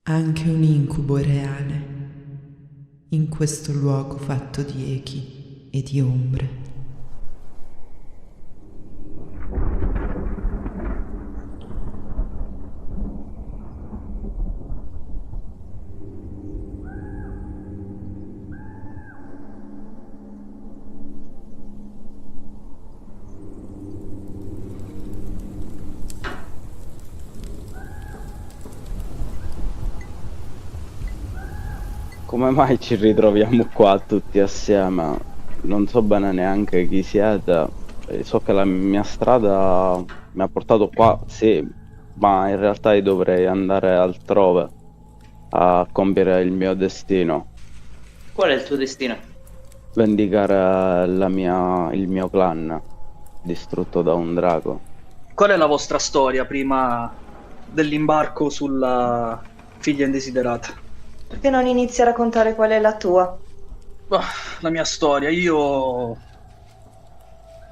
Anche un incubo è reale, in questo luogo fatto di echi e di ombre. Come mai ci ritroviamo qua tutti assieme? Non so bene neanche chi siete. So che la mia strada mi ha portato qua, sì, ma in realtà io dovrei andare altrove a compiere il mio destino, Qual è il tuo destino? vendicare il mio clan distrutto da un drago. Qual è la vostra storia prima dell'imbarco sulla figlia indesiderata? Perché non inizi a raccontare qual è la tua? Bah, la mia storia, io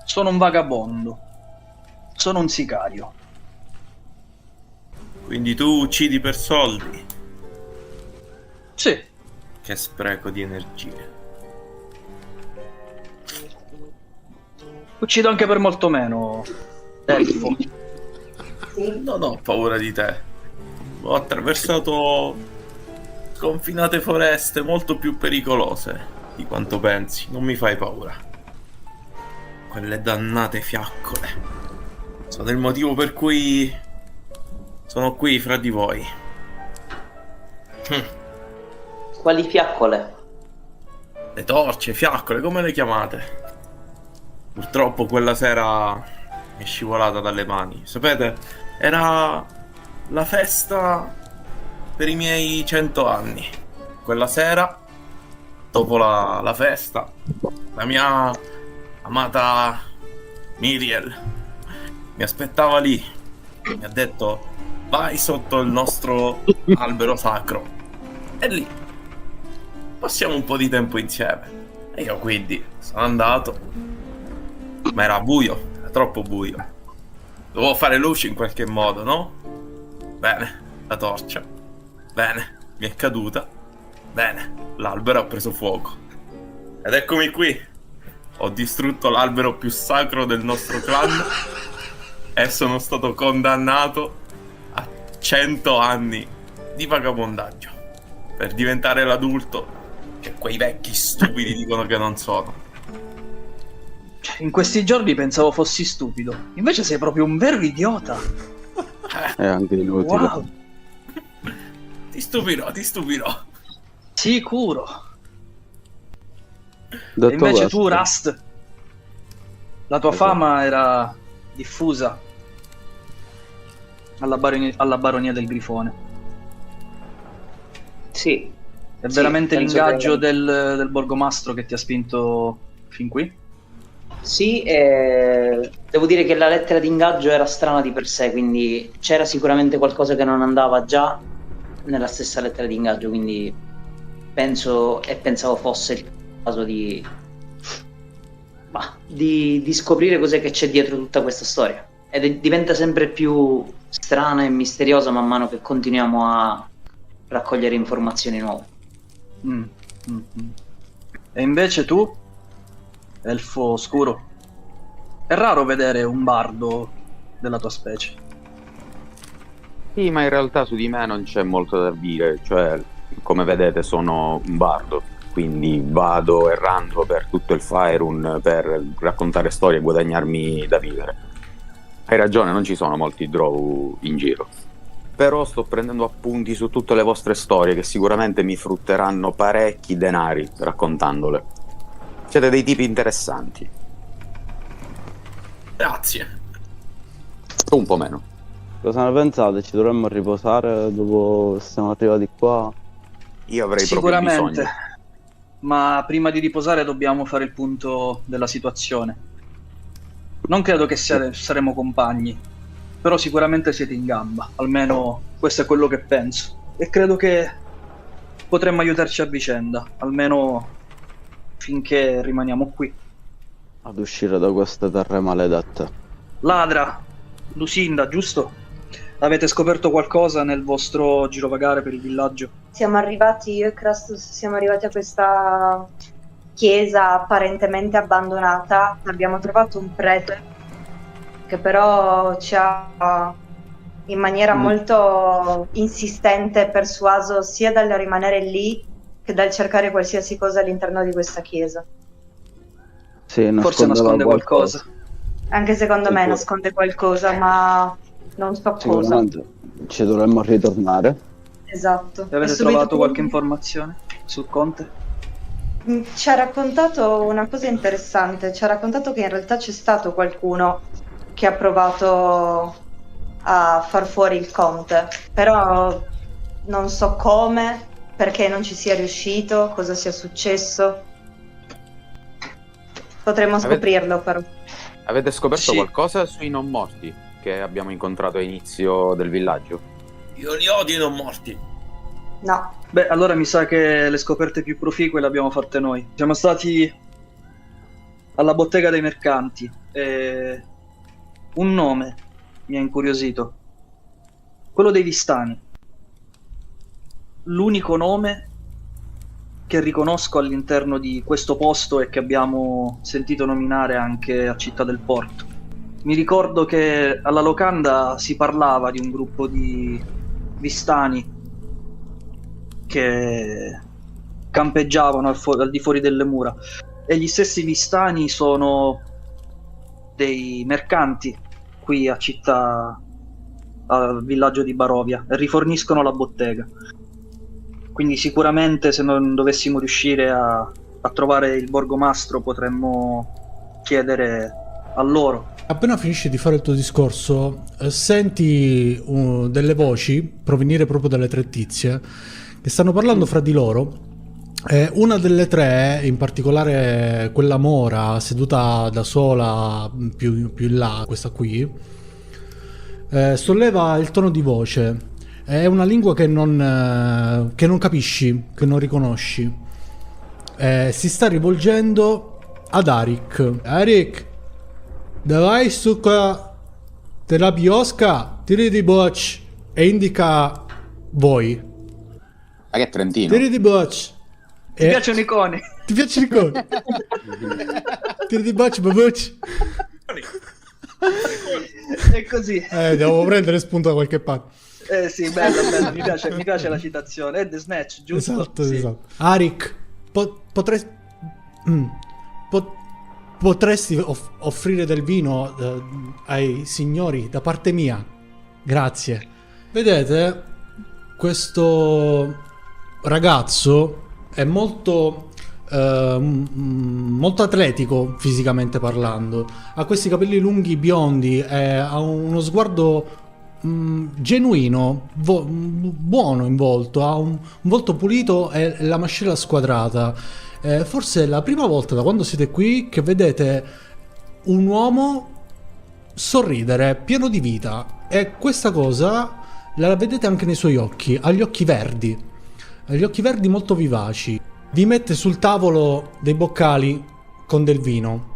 sono un vagabondo, sono un sicario. Quindi tu uccidi per soldi? Sì, Che spreco di energie. uccido anche per molto meno, elfo. Non ho paura di te. Ho attraversato sconfinate foreste molto più pericolose di quanto pensi. Non mi fai paura. Quelle dannate fiaccole sono il motivo per cui sono qui fra di voi. Quali fiaccole? Le torce, fiaccole, come le chiamate? Purtroppo quella sera mi è scivolata dalle mani. Sapete, era la festa per i miei 100 anni. Quella sera, dopo la festa, la mia amata Miriel mi aspettava lì. Mi ha detto: vai sotto il nostro albero sacro e lì passiamo un po' di tempo insieme. E io quindi sono andato, ma era buio, era troppo buio. Dovevo fare luce in qualche modo, no? Bene, la torcia. Bene, mi è caduta. Bene, l'albero ha preso fuoco. Ed eccomi qui. Ho distrutto l'albero più sacro del nostro clan e sono stato condannato a 100 anni di vagabondaggio per diventare l'adulto che quei vecchi stupidi dicono che non sono. In questi giorni pensavo fossi stupido, invece sei proprio un vero idiota. È anche inutile. Wow, Ti stupirò, ti stupirò. sicuro. Detto E invece questo, tu, Rust, la tua Esatto. fama era diffusa alla baronia del Grifone. Sì. È Sì, veramente penso l'ingaggio che- del borgomastro che ti ha spinto fin qui? Sì, devo dire che la lettera di ingaggio era strana di per sé, quindi c'era sicuramente qualcosa che non andava già nella stessa lettera di ingaggio, quindi pensavo fosse il caso di scoprire cos'è che c'è dietro tutta questa storia. Diventa sempre più strana e misteriosa man mano che continuiamo a raccogliere informazioni nuove. Mm, mm, mm. E invece tu, elfo oscuro, è raro vedere un bardo della tua specie. Sì, ma in realtà su di me non c'è molto da dire, cioè, come vedete sono un bardo, quindi vado errando per tutto il Faerun per raccontare storie e guadagnarmi da vivere. Hai ragione, non ci sono molti drow in giro. Però sto prendendo appunti su tutte le vostre storie che sicuramente mi frutteranno parecchi denari raccontandole. Siete dei tipi interessanti, Grazie. un po' meno. cosa ne pensate? Ci dovremmo riposare dopo che siamo arrivati qua? Io avrei proprio Sicuramente, bisogno. ma prima di riposare dobbiamo fare il punto della situazione. Non credo che saremo compagni, però sicuramente siete in gamba, almeno questo è quello che penso. E credo che potremmo aiutarci a vicenda, almeno finché rimaniamo qui. Ad uscire da queste terre maledette. Ladra, Lucinda, giusto? Avete scoperto qualcosa nel vostro girovagare per il villaggio? Siamo arrivati, io e Crastus siamo arrivati a questa chiesa apparentemente abbandonata. Abbiamo trovato un prete che però ci ha in maniera molto insistente persuaso sia dal rimanere lì che dal cercare qualsiasi cosa all'interno di questa chiesa. Sì, Forse nasconde qualcosa. Anche secondo me Sicuro. nasconde qualcosa, ma non so cosa. Sicuramente ci dovremmo ritornare. Esatto. E avete E subito trovato qualche dopo informazione sul conte? ci ha raccontato una cosa interessante. Ci ha raccontato che in realtà c'è stato qualcuno che ha provato a far fuori il conte, però non so come, perché non ci sia riuscito, cosa sia successo. Potremmo scoprirlo però. Avete scoperto Sì. qualcosa sui non morti che abbiamo incontrato a inizio del villaggio? Io li odio i non morti. No. Beh, allora mi sa che le scoperte più proficue le abbiamo fatte noi. Siamo stati alla bottega dei mercanti e un nome mi ha incuriosito. Quello dei Vistani. L'unico nome che riconosco all'interno di questo posto e che abbiamo sentito nominare anche a Città del Porto. Mi ricordo che alla locanda si parlava di un gruppo di Vistani che campeggiavano al di fuori delle mura, e gli stessi Vistani sono dei mercanti qui a Città, al villaggio di Barovia, e riforniscono la bottega. Quindi sicuramente se non dovessimo riuscire a trovare il borgomastro potremmo chiedere a loro. Appena finisci di fare il tuo discorso, senti delle voci provenire proprio dalle tre tizie che stanno parlando fra di loro. Una delle tre, in particolare quella mora, seduta da sola più in là, questa qui, solleva il tono di voce. È una lingua che non capisci, che non riconosci. Si sta rivolgendo ad Arik. Arik, давай, сука, della biosca, tiri di boccia, e indica voi. Ma che è trentino? Tiri di boccia. Ti piacciono i coni? Ti piacciono i coni? Tiri di boccia, babuccia. È così. Devo prendere spunto da qualche parte. Sì, bella, mi piace la citazione. È The Snatch, giusto? Esatto, Sì. esatto. Arik, potresti offrire del vino ai signori da parte mia? Grazie. Vedete, questo ragazzo è molto atletico fisicamente parlando. Ha questi capelli lunghi biondi, ha uno sguardo genuino, buono in volto, ha un volto pulito e la mascella squadrata. Forse è la prima volta da quando siete qui che vedete un uomo sorridere, pieno di vita, e questa cosa la vedete anche nei suoi occhi. Ha gli occhi verdi molto vivaci. Vi mette sul tavolo dei boccali con del vino.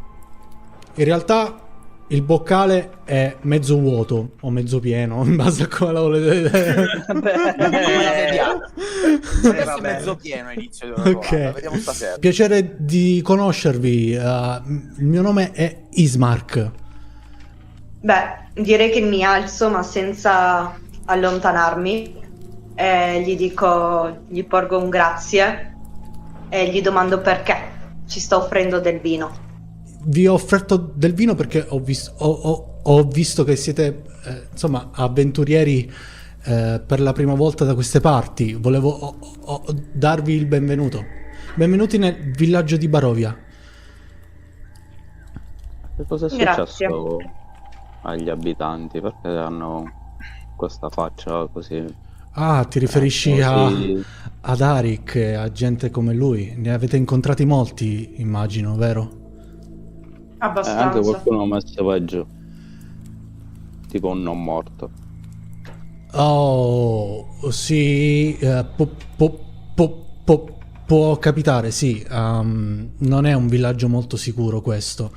In realtà il boccale è mezzo vuoto o mezzo pieno, in base a come la volete vedere. Come la vediamo? Adesso è vabbè. mezzo pieno inizio di una Ok. volata. Vediamo stasera. Piacere di conoscervi. Il mio nome è Ismark. Beh, direi che mi alzo, ma senza allontanarmi. Gli porgo un grazie e gli domando perché ci sta offrendo del vino. Vi ho offerto del vino perché ho visto che siete insomma avventurieri per la prima volta da queste parti. Volevo darvi il benvenuto. Benvenuti nel villaggio di Barovia. Che cosa è Grazie. successo agli abitanti? Perché hanno questa faccia così? Ah, ti riferisci così- ad Arik e a gente come lui? Ne avete incontrati molti, immagino, vero? Anche Abbastanza. qualcuno ha messo peggio. Tipo un non morto. Oh, sì, può capitare, sì. Non è un villaggio molto sicuro questo.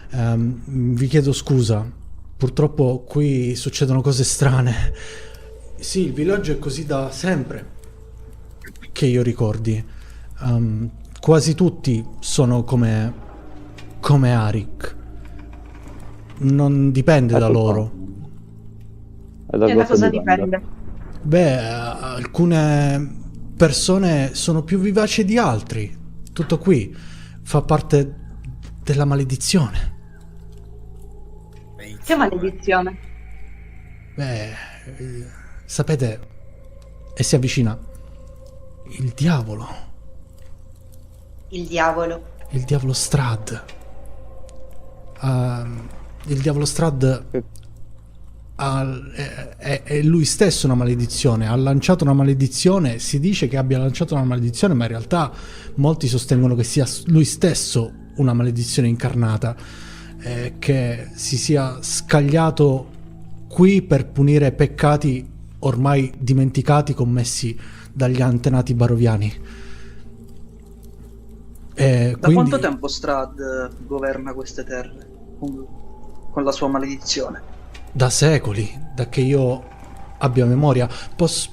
Vi chiedo scusa. purtroppo qui succedono cose strane. Sì, il villaggio è così da sempre, che io ricordi. Quasi tutti sono come Arik. Non dipende da Ecco qua. loro. E da E da cosa dipende? Beh, alcune persone sono più vivaci di altri. Tutto qui fa parte della maledizione. Che maledizione. Beh, sapete, e si avvicina il diavolo. Il diavolo. Il diavolo Strahd. Il diavolo Strahd è lui stesso una maledizione. Ha lanciato una maledizione. Si dice che abbia lanciato una maledizione, ma in realtà molti sostengono che sia lui stesso una maledizione incarnata, che si sia scagliato qui per punire peccati ormai dimenticati commessi dagli antenati baroviani. Da Quindi, quanto tempo Strahd governa queste terre con la sua maledizione? da secoli, da che io abbia memoria. Posso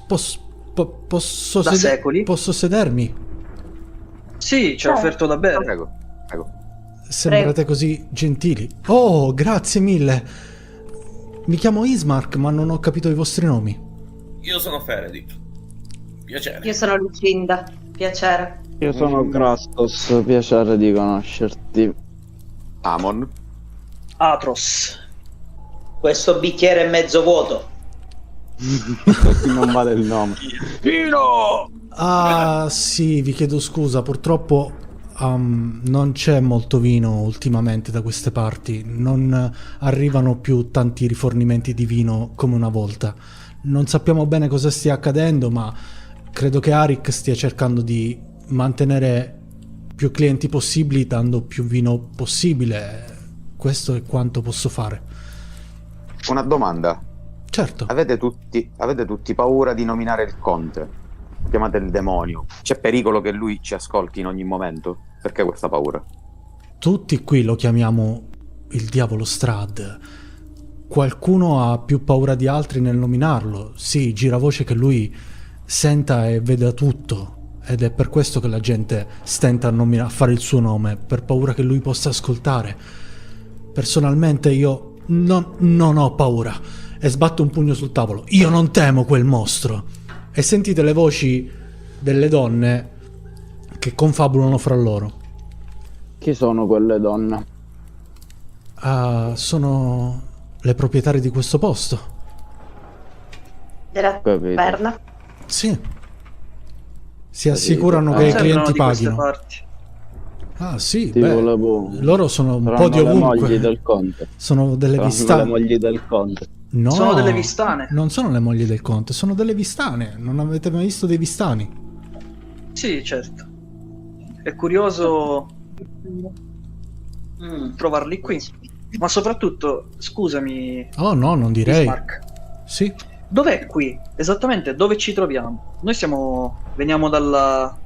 Da secoli? Posso sedermi? Sì, ci ha offerto da bere. Prego, prego. Sembrate così gentili. Oh, grazie mille. Mi chiamo Ismark, ma non ho capito i vostri nomi. Io sono Feredip. Piacere. Io sono Lucinda. Piacere. Io sono Krastos, piacere di conoscerti. Amon. Atros. Questo bicchiere è mezzo vuoto. Non vale il nome. Ah, sì, vi chiedo scusa, purtroppo non c'è molto vino ultimamente da queste parti. Non arrivano più tanti rifornimenti di vino come una volta. Non sappiamo bene cosa stia accadendo, ma credo che Arik stia cercando di mantenere più clienti possibili, dando più vino possibile. Questo è quanto posso fare. Una domanda. Certo. Avete tutti paura di nominare il conte? Chiamate il demonio. C'è pericolo che lui ci ascolti in ogni momento? Perché questa paura? Tutti qui lo chiamiamo il diavolo Strahd. Qualcuno ha più paura di altri nel nominarlo. Sì, gira voce che lui senta e veda tutto. Ed è per questo che la gente stenta a fare il suo nome, per paura che lui possa ascoltare. Personalmente io non ho paura. E sbatto un pugno sul tavolo. Io non temo quel mostro. E sentite le voci delle donne che confabulano fra loro. Chi sono quelle donne? Sono le proprietarie di questo posto. Della Capito. taverna. Sì. Si assicurano che i Sembrano clienti di queste paghino. parti. Ah sì, Ti beh, volevo... loro sono un Saranno po' di le mogli ovunque. del conte. Sono delle Saranno le vistane. mogli del conte. No, Sono delle vistane. non sono le mogli del conte, sono delle vistane. Non avete mai visto dei vistani? Sì, certo. È curioso trovarli qui. Ma soprattutto, scusami, Oh no, non direi. Bismarck, Sì. dov'è qui? Esattamente dove ci troviamo? Noi veniamo dalla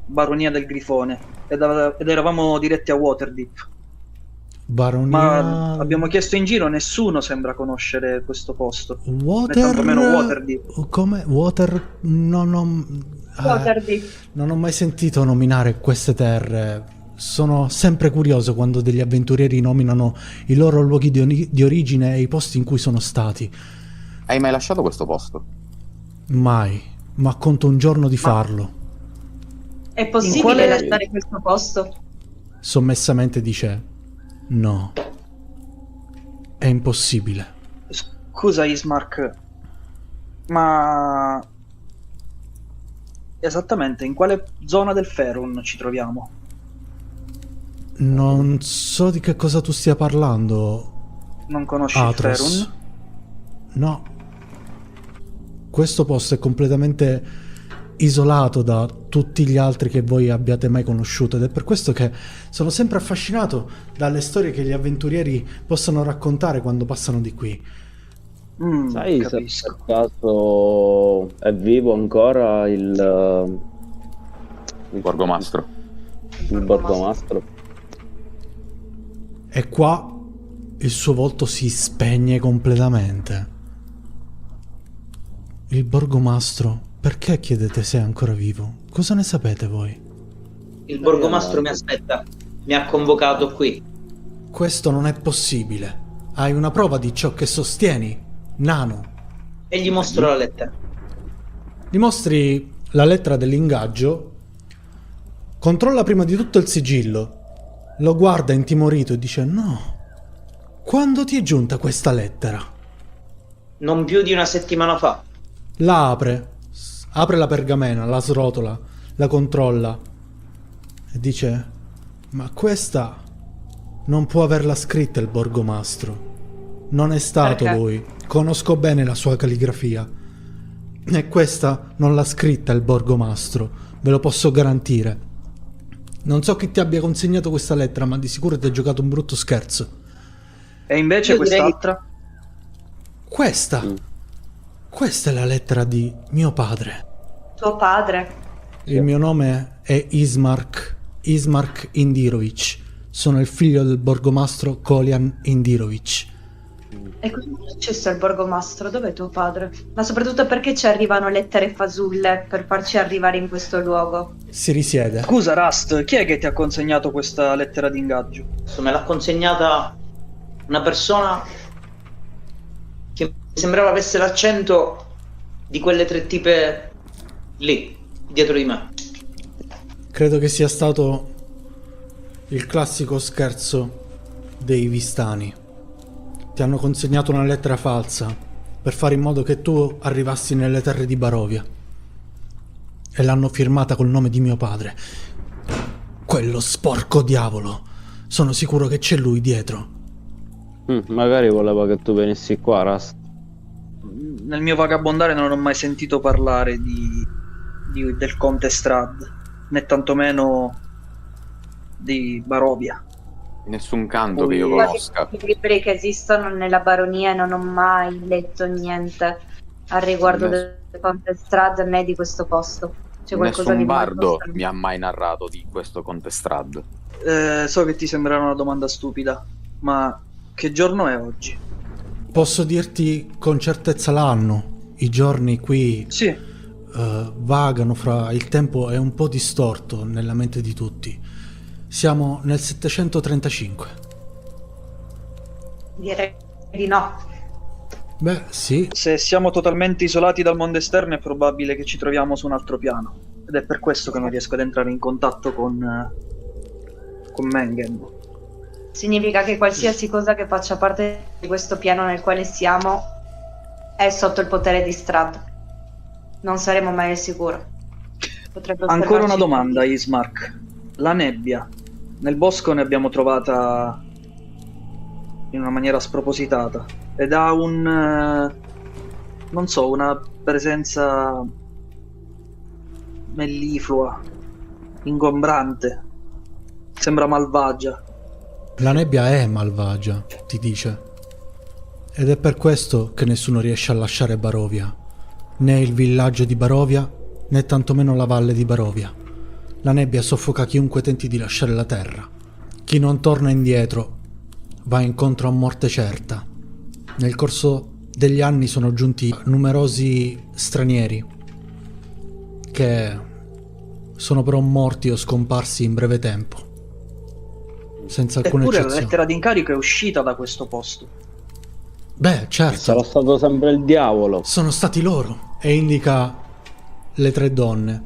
baronia del Grifone ed eravamo diretti a Waterdeep. Baronia... Ma abbiamo chiesto in giro, nessuno sembra conoscere questo posto. Né Water... tantomeno Waterdeep. Come? Water... Non ho mai sentito nominare queste terre. Sono sempre curioso quando degli avventurieri nominano i loro luoghi di origine e i posti in cui sono stati. Hai mai lasciato questo posto? Mai. Ma conto un giorno di farlo. È possibile In quale- lasciare questo posto? Sommessamente dice... No. È impossibile. Scusa Ismark, ma esattamente in quale zona del Faerun ci troviamo? Non so di che cosa tu stia parlando, Non conosci il Atros. Faerun? No. Questo posto è completamente isolato da tutti gli altri che voi abbiate mai conosciuto ed è per questo che sono sempre affascinato dalle storie che gli avventurieri possono raccontare quando passano di qui. Sai se Capisco. per caso è vivo ancora il Borgomastro. borgomastro? È qua il suo volto si spegne completamente. Il borgomastro, perché chiedete se è ancora vivo? Cosa ne sapete voi? Il borgomastro mi aspetta, mi ha convocato qui. Questo non è possibile. Hai una prova di ciò che sostieni, nano? E gli mostro la lettera. Gli mostri la lettera dell'ingaggio, controlla prima di tutto il sigillo, lo guarda intimorito e dice: no, quando ti è giunta questa lettera? Non più di una settimana fa. La apre la pergamena, la srotola, la controlla e dice: ma questa non può averla scritta il borgomastro. Non è stato Perché? lui, conosco bene la sua calligrafia. E questa non l'ha scritta il borgomastro, ve lo posso garantire. Non so chi ti abbia consegnato questa lettera, ma di sicuro ti ha giocato un brutto scherzo. E invece Io direi- quest'altra? Questa è la lettera di mio padre. Tuo padre? Il mio nome è Ismark Indirovic. Sono il figlio del borgomastro Kolian Indirovic. E cosa è successo al borgomastro? Dov'è tuo padre? Ma soprattutto perché ci arrivano lettere fasulle per farci arrivare in questo luogo? Si risiede. Scusa Rust, chi è che ti ha consegnato questa lettera d'ingaggio? Adesso me l'ha consegnata una persona che mi sembrava avesse l'accento di quelle 3 tipe lì, dietro di me. Credo che sia stato il classico scherzo dei Vistani. Ti hanno consegnato una lettera falsa per fare in modo che tu arrivassi nelle terre di Barovia. E l'hanno firmata col nome di mio padre. Quello sporco diavolo. Sono sicuro che c'è lui dietro. Magari voleva che tu venissi qua, Rust. Nel mio vagabondare non ho mai sentito parlare del Conte Strad, né tantomeno di Barovia. Nessun canto che io conosca. I libri che esistono nella baronia, non ho mai letto niente al riguardo del Conte Strad né di questo posto. C'è qualcosa Nessun di bardo molto strano. mi ha mai narrato di questo Contestrad. So che ti sembrerà una domanda stupida, ma che giorno è oggi? Posso dirti con certezza l'anno. I giorni qui Sì, vagano fra... Il tempo è un po' distorto nella mente di tutti. Siamo nel 735. Direi di no. Beh, sì. se siamo totalmente isolati dal mondo esterno è probabile che ci troviamo su un altro piano, ed è per questo che non riesco ad entrare in contatto con Mengen. Significa che qualsiasi cosa che faccia parte di questo piano nel quale siamo è sotto il potere di Strad. Non saremo mai al sicuro. Potrebbe Ancora una osservarci- domanda, Ismark. La nebbia. Nel bosco ne abbiamo trovata in una maniera spropositata ed ha non so, una presenza melliflua, ingombrante. Sembra malvagia. La nebbia è malvagia, ti dice. Ed è per questo che nessuno riesce a lasciare Barovia. Né il villaggio di Barovia, né tantomeno la valle di Barovia. La nebbia soffoca chiunque tenti di lasciare la terra. Chi non torna indietro va incontro a morte certa. Nel corso degli anni sono giunti numerosi stranieri che sono però morti o scomparsi in breve tempo. Senza alcuna Eppure la eccezione. lettera d'incarico è uscita da questo posto. Beh, certo. Sarà stato sempre il diavolo. Sono stati loro. E indica le 3 donne.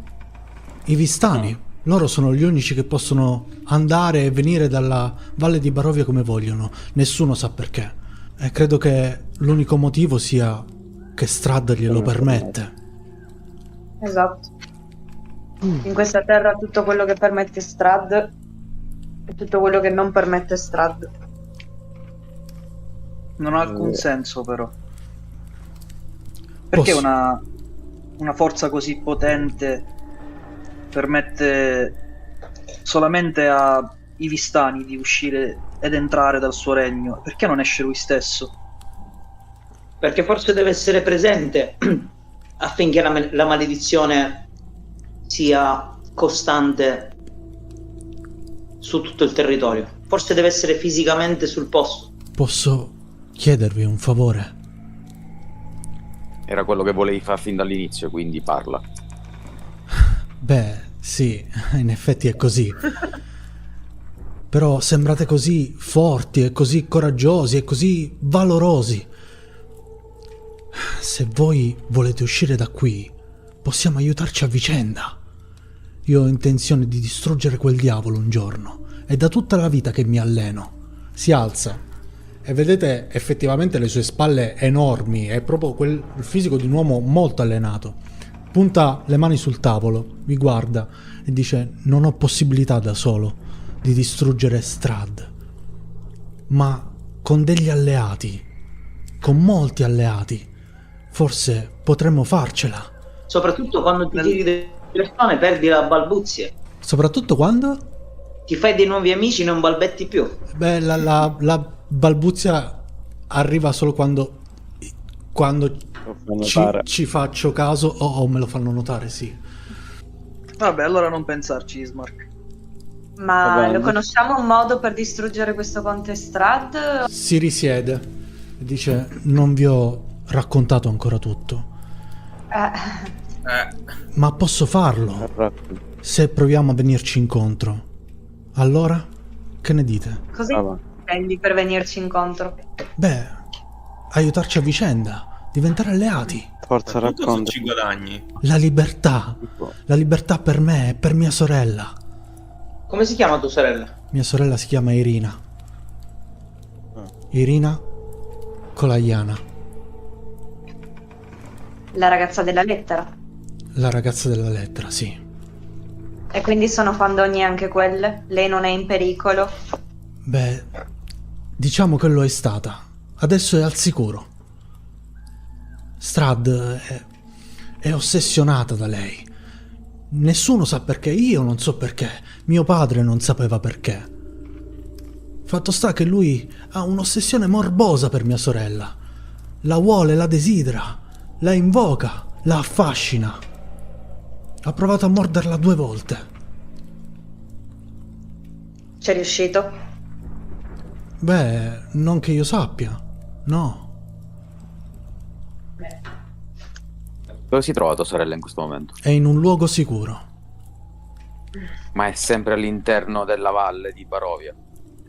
I Vistani. Loro sono gli unici che possono andare e venire dalla Valle di Barovia come vogliono. Nessuno sa perché. E credo che l'unico motivo sia che Strad glielo permette. Esatto. In questa terra tutto quello che permette Strad e tutto quello che non permette Strad. Non ha alcun senso, però. Perché Posso- una forza così potente permette solamente ai Vistani di uscire ed entrare dal suo regno? Perché non esce lui stesso? Perché forse deve essere presente affinché la maledizione sia costante su tutto il territorio. Forse deve essere fisicamente sul posto. posso chiedervi un favore? Era quello che volevi fare fin dall'inizio, quindi parla. Beh, sì, in effetti è così. Però sembrate così forti e così coraggiosi e così valorosi. Se voi volete uscire da qui, possiamo aiutarci a vicenda. Io ho intenzione di distruggere quel diavolo un giorno. È da tutta la vita che mi alleno. Si alza e vedete effettivamente le sue spalle enormi. È proprio il fisico di un uomo molto allenato. Punta le mani sul tavolo, vi guarda e dice: non ho possibilità da solo di distruggere Strahd, ma con degli alleati, con molti alleati, forse potremmo farcela. Soprattutto quando ti tiri delle persone perdi la balbuzie. Soprattutto quando? Ti fai dei nuovi amici, non balbetti più. Beh, la balbuzia arriva solo quando ci faccio caso o me lo fanno notare, sì. Vabbè, allora non pensarci, Ismark. Ma lo conosciamo un modo per distruggere questo Conte Strahd? Si risiede e dice: non vi ho raccontato ancora tutto, ma posso farlo se proviamo a venirci incontro. Allora, che ne dite? Cosa intendi per venirci incontro? Beh, aiutarci a vicenda, diventare alleati. Forza, racconta. Ci guadagni. La libertà per me e per mia sorella. Come si chiama tua sorella? Mia sorella si chiama Irina. Irina Kolajana. La ragazza della lettera. La ragazza della lettera, sì. E quindi sono fandonie anche quelle? Lei non è in pericolo? Beh, diciamo che lo è stata. Adesso è al sicuro. Strahd è ossessionata da lei. Nessuno sa perché, io non so perché, mio padre non sapeva perché. Fatto sta che lui ha un'ossessione morbosa per mia sorella. La vuole, la desidera, la invoca, la affascina. Ha provato a morderla 2 volte. C'è riuscito? Beh, non che io sappia, no. Dove si trova tua sorella in questo momento? È in un luogo sicuro. Ma è sempre all'interno della valle di Barovia.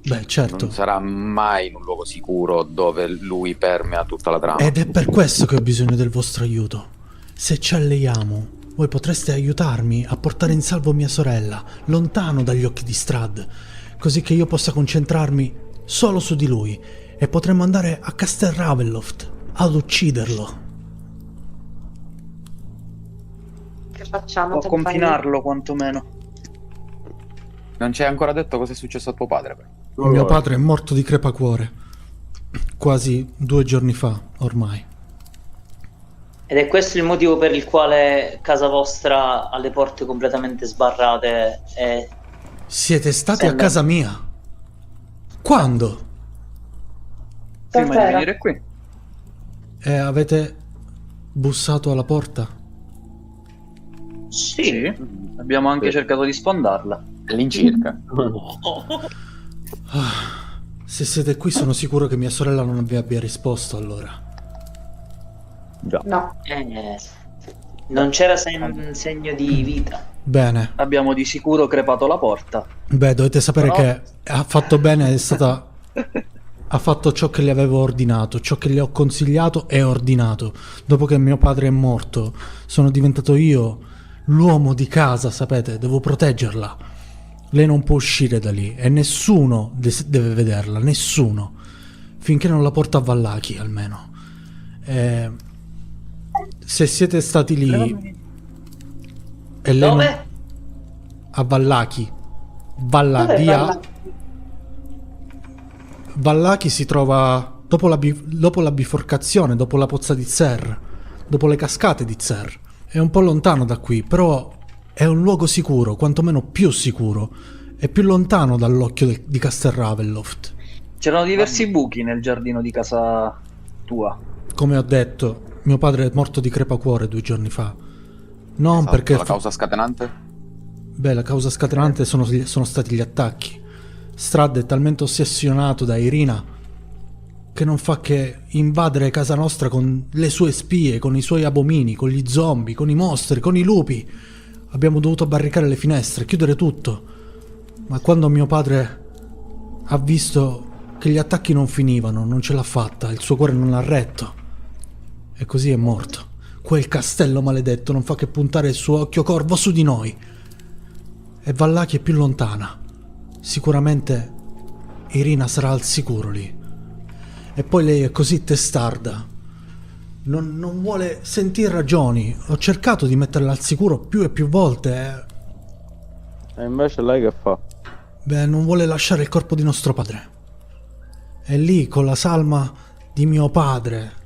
Beh, certo. Non sarà mai in un luogo sicuro dove lui permea tutta la trama. Ed è per questo che ho bisogno del vostro aiuto. Se ci alleiamo, voi potreste aiutarmi a portare in salvo mia sorella, lontano dagli occhi di Strahd, così che io possa concentrarmi solo su di lui e potremmo andare a Castel Ravenloft ad ucciderlo. Che facciamo? O confinarlo quantomeno. Non ci hai ancora detto cosa è successo a tuo padre, però. Mio padre è morto di crepacuore quasi 2 giorni fa, ormai. Ed è questo il motivo per il quale casa vostra ha le porte completamente sbarrate e... Siete stati a casa mia? Quando? Prima di Stasera. venire qui. E avete bussato alla porta? Sì. Abbiamo anche cercato di sfondarla. All'incirca. Se siete qui sono sicuro che mia sorella non vi abbia risposto allora. No. Non c'era segno di vita. Bene. Abbiamo di sicuro crepato la porta. Beh, dovete sapere Però- che ha fatto bene, è stata... ha fatto ciò che le avevo ordinato, ciò che le ho consigliato e ordinato. Dopo che mio padre è morto, sono diventato io l'uomo di casa, sapete, devo proteggerla. Lei non può uscire da lì e nessuno deve vederla, nessuno. Finché non la porta a Vallaki, almeno. Se siete stati lì... e lei Dove? non- a Vallaki. Dov'è Via... Vallaki? Vallaki si trova dopo la biforcazione, dopo la pozza di Zer, dopo le cascate di Zer. È un po' lontano da qui, però è un luogo sicuro, quantomeno più sicuro. È più lontano dall'occhio di Castel Ravenloft. C'erano diversi buchi nel giardino di casa tua. Come ho detto, mio padre è morto di crepacuore 2 giorni fa. Non Esatto, perché... la causa scatenante? Beh, la causa scatenante sono stati gli attacchi. Strahd è talmente ossessionato da Irina che non fa che invadere casa nostra con le sue spie, con i suoi abomini, con gli zombie, con i mostri, con i lupi. Abbiamo dovuto barricare le finestre, chiudere tutto. Ma quando mio padre ha visto che gli attacchi non finivano, non ce l'ha fatta, il suo cuore non l'ha retto. E così è morto. Quel castello maledetto non fa che puntare il suo occhio corvo su di noi. E Vallaki è più lontana. Sicuramente Irina sarà al sicuro lì. E poi lei è così testarda. Non vuole sentire ragioni. Ho cercato di metterla al sicuro più e più volte. E invece lei che fa? Beh, non vuole lasciare il corpo di nostro padre. È lì con la salma di mio padre.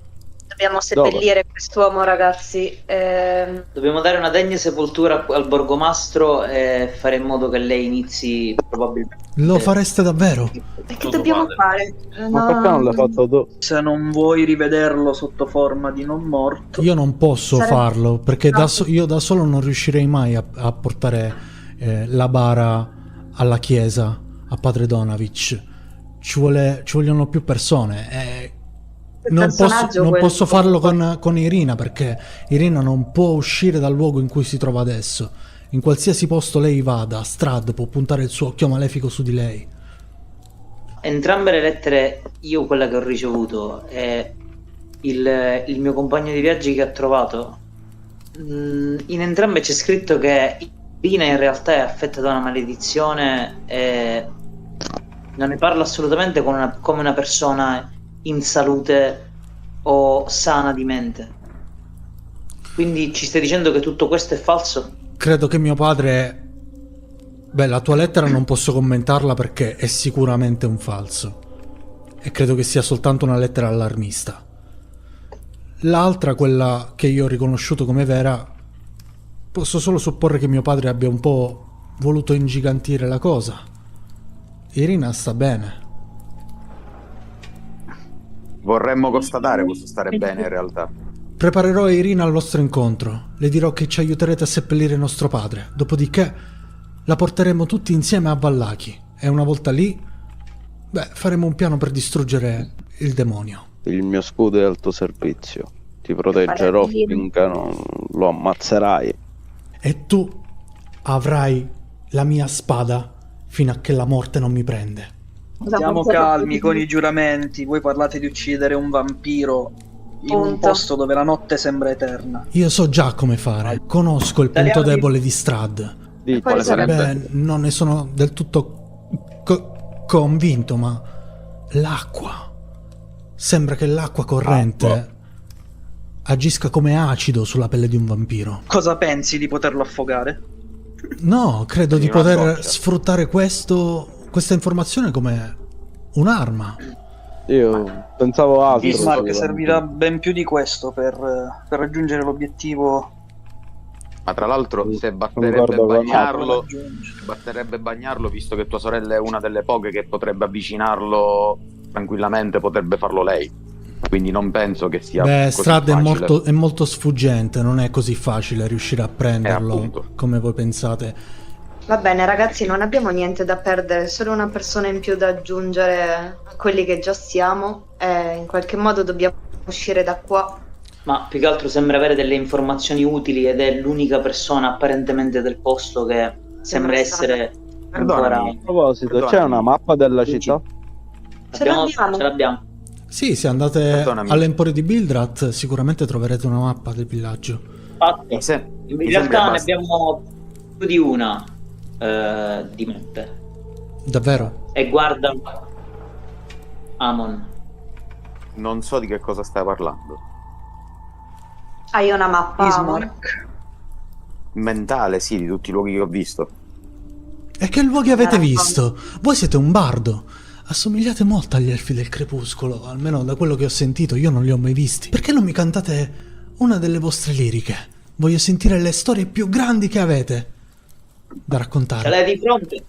Dobbiamo seppellire quest'uomo, ragazzi. Dobbiamo dare una degna sepoltura al borgomastro e fare in modo che lei inizi probabilmente. Lo fareste davvero? E che dobbiamo fare? Ma perché non l'hai fatto tu? Se non vuoi rivederlo sotto forma di non morto. Io non posso farlo perché No. io da solo non riuscirei mai a portare la bara alla chiesa, a padre Donavic. Ci vogliono più persone. Non posso farlo con Irina perché Irina non può uscire dal luogo in cui si trova adesso. In qualsiasi posto lei vada, Strahd può puntare il suo occhio malefico su di lei. Entrambe le lettere, io quella che ho ricevuto e il mio compagno di viaggi che ha trovato, in entrambe c'è scritto che Irina in realtà è affetta da una maledizione e non ne parla assolutamente come una persona in salute o sana di mente. Quindi ci stai dicendo che tutto questo è falso? Credo che mio padre... Beh, la tua lettera non posso commentarla perché è sicuramente un falso. E credo che sia soltanto una lettera allarmista. L'altra, quella che io ho riconosciuto come vera, posso solo supporre che mio padre abbia un po' voluto ingigantire la cosa. Irina sta bene. Vorremmo constatare questo stare bene in realtà. Preparerò Irina al vostro incontro. Le dirò che ci aiuterete a seppellire nostro padre. Dopodiché la porteremo tutti insieme a Vallaki. E una volta lì, faremo un piano per distruggere il demonio. Il mio scudo è al tuo servizio. Ti proteggerò finché non lo ammazzerai. E tu avrai la mia spada fino a che la morte non mi prende. Stiamo calmi con i giuramenti. Voi parlate di uccidere un vampiro in un posto dove la notte sembra eterna. Io so già come fare. Conosco il punto debole di Strahd. Quale sarebbe? Beh, non ne sono del tutto convinto, ma l'acqua. Sembra che l'acqua corrente agisca come acido sulla pelle di un vampiro. Cosa pensi di poterlo affogare? No, credo di Una poter svolta. sfruttare questa informazione come un'arma. Io pensavo altro. Bismarck servirà ben più di questo per raggiungere l'obiettivo. Ma tra l'altro se Concordo con batterebbe bagnarlo, visto che tua sorella è una delle poche che potrebbe avvicinarlo tranquillamente, potrebbe farlo lei. Quindi non penso che sia così Strahd facile. è molto sfuggente, non è così facile riuscire a prenderlo appunto. come voi pensate. Va bene, ragazzi, non abbiamo niente da perdere, solo una persona in più da aggiungere a quelli che già siamo e in qualche modo dobbiamo uscire da qua. Ma più che altro sembra avere delle informazioni utili ed è l'unica persona apparentemente del posto che sembra essere ancora... Perdonami. A proposito, c'è una mappa della città? Ce l'abbiamo. Ce l'abbiamo. Sì, se andate Perdonami. all'Emporio di Bildrat sicuramente troverete una mappa del villaggio. Infatti, Mi in sembra realtà ne basta. abbiamo più di una di mappe. Davvero? E guarda Amon. Non so di che cosa stai parlando. Hai una mappa? Bismarck. Mentale, sì, di tutti i luoghi che ho visto. E che luoghi avete visto? Voi siete un bardo. Assomigliate molto agli elfi del crepuscolo, almeno da quello che ho sentito, io non li ho mai visti. Perché non mi cantate una delle vostre liriche? Voglio sentire le storie più grandi che avete da Ce raccontare. l'hai di fronte?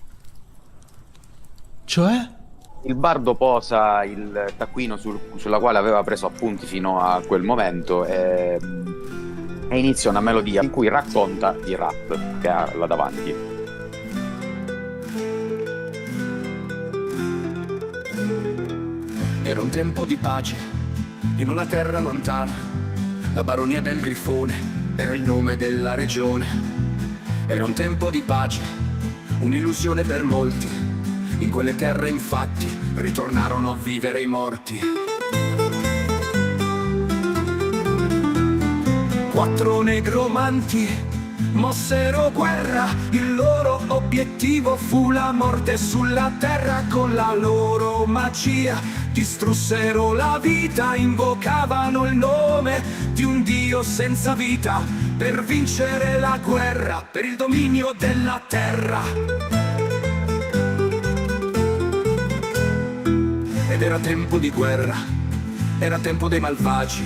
Cioè? Il bardo posa il taccuino sulla quale aveva preso appunti fino a quel momento e inizia una melodia in cui racconta il rap che ha là davanti. Era un tempo di pace, in una terra lontana. La baronia del Grifone era il nome della regione. Era un tempo di pace, un'illusione per molti. In quelle terre infatti ritornarono a vivere i morti. 4 negromanti mossero guerra, il loro obiettivo fu la morte sulla terra. Con la loro magia distrussero la vita, invocavano il nome di un dio senza vita per vincere la guerra, per il dominio della terra. Ed era tempo di guerra, era tempo dei malvagi,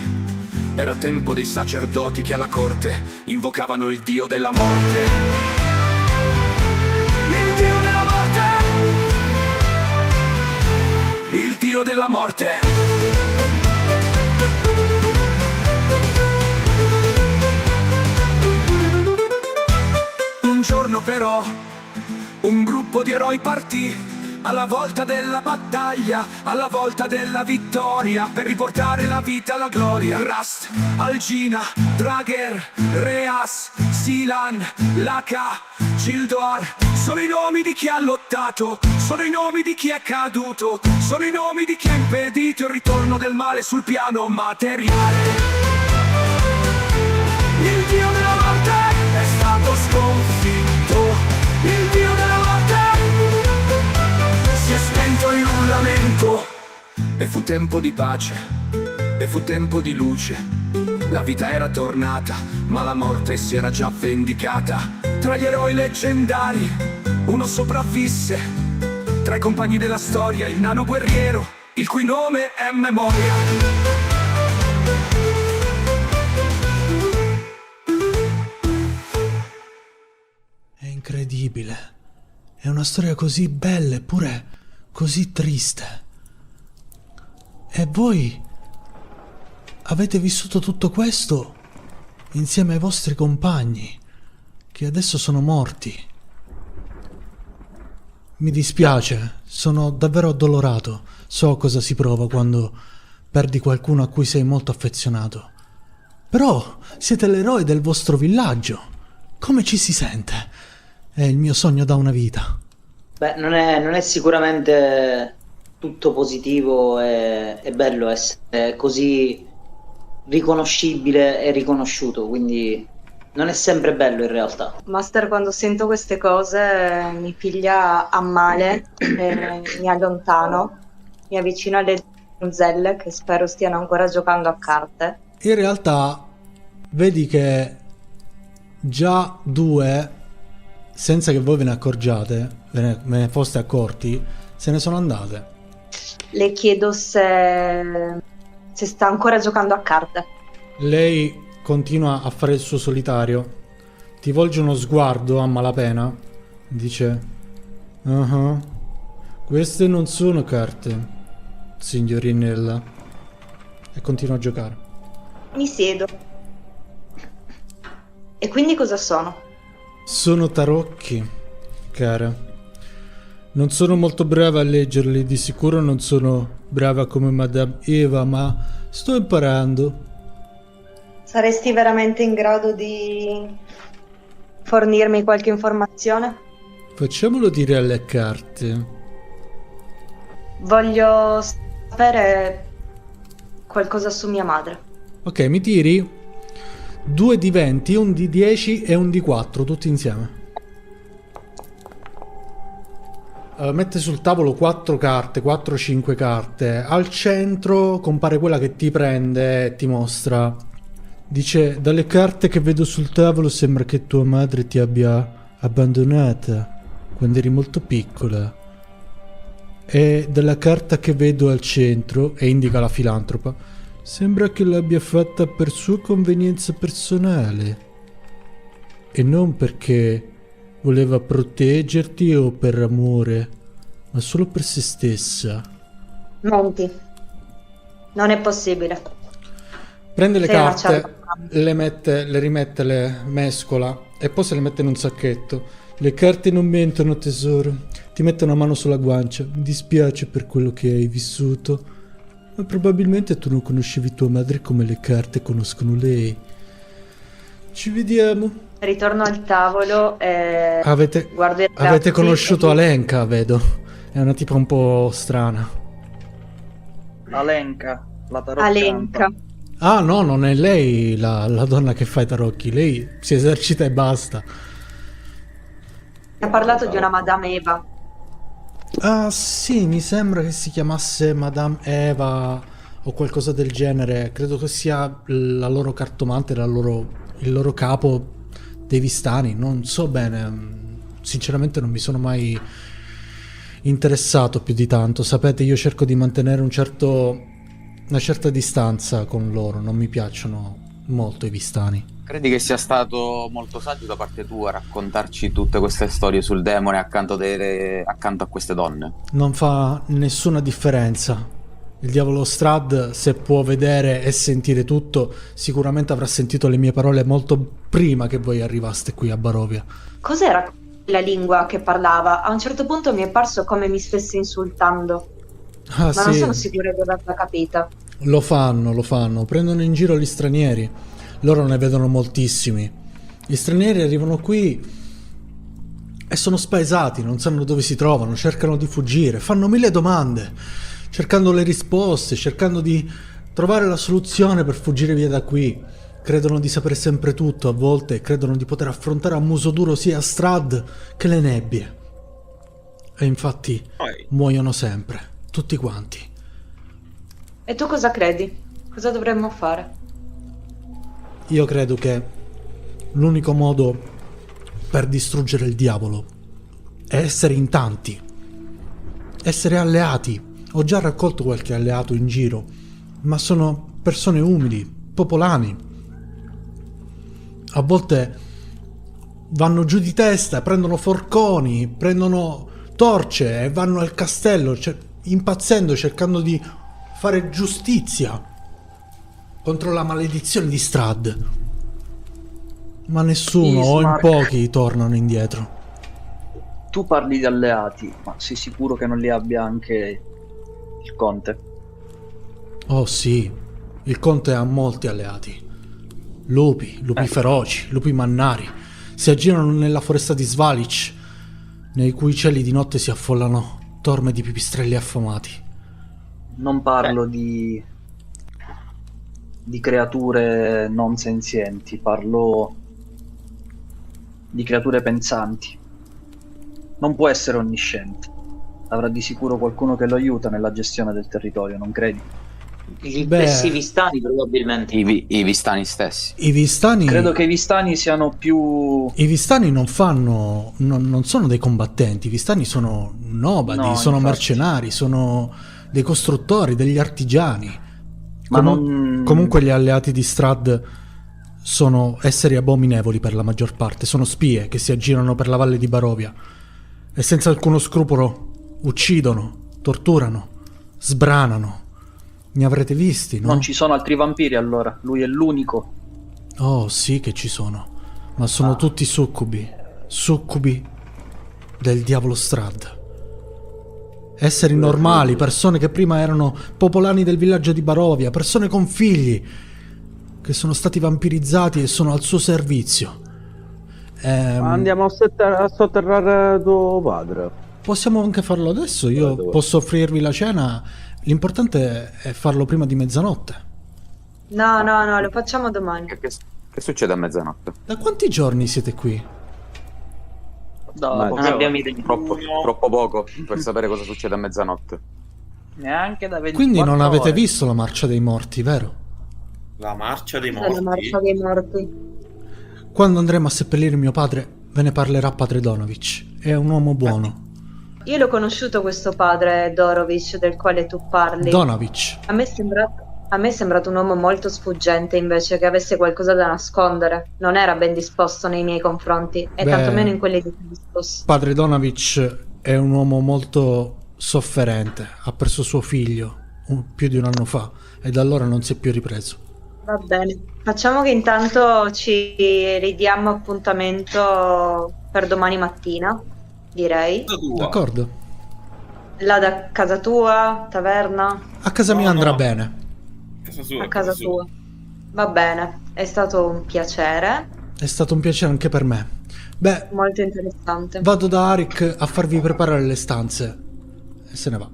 era tempo dei sacerdoti che alla corte invocavano il dio della morte. Il dio della morte! Il dio della morte! Un giorno però, un gruppo di eroi partì alla volta della battaglia, alla volta della vittoria, per riportare la vita alla gloria. Rast, Algina, Drager, Reas, Silan, Laka, Gildoar, sono i nomi di chi ha lottato, sono i nomi di chi è caduto, sono i nomi di chi ha impedito il ritorno del male sul piano materiale. Il dio della morte è stato sconfitto, il dio della morte si è spento in un lamento. E fu tempo di pace, e fu tempo di luce. La vita era tornata, ma la morte si era già vendicata. Tra gli eroi leggendari, uno sopravvisse. Tra i compagni della storia, il nano guerriero, il cui nome è memoria. È incredibile. È una storia così bella eppure così triste. E voi avete vissuto tutto questo insieme ai vostri compagni, che adesso sono morti. Mi dispiace, sono davvero addolorato. So cosa si prova quando perdi qualcuno a cui sei molto affezionato. Però siete l'eroe del vostro villaggio. Come ci si sente? È il mio sogno da una vita. Beh, non è sicuramente tutto positivo e bello essere così riconoscibile e riconosciuto, quindi non è sempre bello in realtà. Master, quando sento queste cose mi piglia a male, mi allontano, mi avvicino alle donzelle che spero stiano ancora giocando a carte. In realtà vedi che già 2, senza che voi ve ne accorgiate, ve ne foste accorti, se ne sono andate. Le chiedo se sta ancora giocando a carte. Lei continua a fare il suo solitario, ti volge uno sguardo a malapena, dice: queste non sono carte, signorinella, e continua a giocare. Mi siedo. E quindi cosa sono? Sono tarocchi, cara. Non sono molto brava a leggerli, di sicuro non sono brava come Madame Eva, ma sto imparando. Saresti veramente in grado di fornirmi qualche informazione? Facciamolo dire alle carte. Voglio sapere qualcosa su mia madre. Ok, mi tiri 2 di 20, un di 10 e un di 4, tutti insieme. Mette sul tavolo 4 carte, 4-5 carte. Al centro compare quella che ti prende e ti mostra. Dice: dalle carte che vedo sul tavolo sembra che tua madre ti abbia abbandonata quando eri molto piccola. E dalla carta che vedo al centro, e indica la filantropa, sembra che l'abbia fatta per sua convenienza personale e non perché voleva proteggerti o per amore, ma solo per se stessa. Menti. Non è possibile. Prende le Sei una carte, le rimette, le mescola e poi se le mette in un sacchetto. Le carte non mentono, tesoro. Ti mette una mano sulla guancia. Mi dispiace per quello che hai vissuto, Ma probabilmente tu non conoscevi tua madre come le carte conoscono lei. Ci vediamo. Ritorno al tavolo e Avete guardo i ragazzi avete conosciuto e- Alenka, vedo. È una tipa un po' strana. Alenka, la taroccanta. Alenka. Ah no, non è lei la donna che fa i tarocchi. Lei si esercita e basta. Ha parlato di una Madame Eva. Ah sì, mi sembra che si chiamasse Madame Eva o qualcosa del genere. Credo che sia la loro cartomante, il loro capo dei Vistani. Non so bene. Sinceramente non mi sono mai interessato più di tanto. Sapete, io cerco di mantenere una certa distanza con loro. Non mi piacciono molto i Vistani. Credi che sia stato molto saggio da parte tua raccontarci tutte queste storie sul demone accanto a queste donne? Non fa nessuna differenza. Il diavolo Strahd, se può vedere e sentire tutto, sicuramente avrà sentito le mie parole molto prima che voi arrivaste qui a Barovia. Cos'era la lingua che parlava? A un certo punto mi è parso come mi stesse insultando, Ah ma non sono sì, sicura di averla capita. lo fanno, prendono in giro gli stranieri. Loro ne vedono moltissimi. Gli stranieri arrivano qui e sono spaesati, non sanno dove si trovano, cercano di fuggire, fanno mille domande, cercando le risposte, cercando di trovare la soluzione per fuggire via da qui. Credono di sapere sempre tutto, a volte credono di poter affrontare a muso duro sia Strahd che le nebbie. E infatti muoiono sempre, tutti quanti. E tu cosa credi? Cosa dovremmo fare? Io credo che l'unico modo per distruggere il diavolo è essere in tanti, essere alleati. Ho già raccolto qualche alleato in giro, ma sono persone umili, popolani. A volte vanno giù di testa, prendono forconi, prendono torce e vanno al castello, impazzendo, cercando di fare giustizia contro la maledizione di Strahd. Ma nessuno o in Ismark. pochi tornano indietro. Tu parli di alleati, ma sei sicuro che non li abbia anche il conte? Oh sì, il conte ha molti alleati. Lupi feroci, lupi mannari. Si aggirano nella foresta di Svalic, nei cui cieli di notte si affollano torme di pipistrelli affamati. Non parlo di creature non senzienti, parlo di creature pensanti. Non può essere onnisciente. Avrà di sicuro qualcuno che lo aiuta nella gestione del territorio, non credi? Gli Beh. stessi Vistani probabilmente. I Vistani stessi. I Vistani... Credo che i Vistani siano più... I Vistani non sono dei combattenti, i Vistani sono nomadi, No, sono infatti. mercenari, sono dei costruttori, degli artigiani. Ma non... Comunque gli alleati di Strahd sono esseri abominevoli per la maggior parte, sono spie che si aggirano per la valle di Barovia e senza alcuno scrupolo uccidono, torturano, sbranano. Ne avrete visti, no? Non ci sono altri vampiri allora, lui è l'unico. Oh, sì che ci sono, ma sono tutti succubi del diavolo Strahd. Esseri normali, persone che prima erano popolani del villaggio di Barovia, persone con figli, che sono stati vampirizzati e sono al suo servizio. Andiamo a sotterrare tuo padre. Possiamo anche farlo adesso, io posso offrirvi la cena, l'importante è farlo prima di mezzanotte. No, lo facciamo domani. Che succede a mezzanotte? Da quanti giorni siete qui? Da Non abbiamo idea. Troppo poco per sapere cosa succede a mezzanotte. Neanche da 24 Quindi non avete ore. visto la marcia dei morti, vero? La marcia dei Cos'è la morti. marcia dei morti? Quando andremo a seppellire mio padre, ve ne parlerà padre Donovic. È un uomo buono. Io l'ho conosciuto questo padre Dorovic del quale tu parli. Donovic. A me è sembrato un uomo molto sfuggente, invece, che avesse qualcosa da nascondere. Non era ben disposto nei miei confronti, e Beh, tantomeno in quelli di Christos. Padre Donovic è un uomo molto sofferente. Ha perso suo figlio più di un anno fa e da allora non si è più ripreso. Va bene. Facciamo che intanto ci ridiamo appuntamento per domani mattina, direi. Tua. D'accordo? Là da casa tua, taverna? A casa mia No, andrà no. bene. Casa sua, A casa sua. tua. Va bene, è stato un piacere, È stato un piacere anche per me. Beh, molto interessante. vado da Arik a farvi preparare le stanze. E se ne va.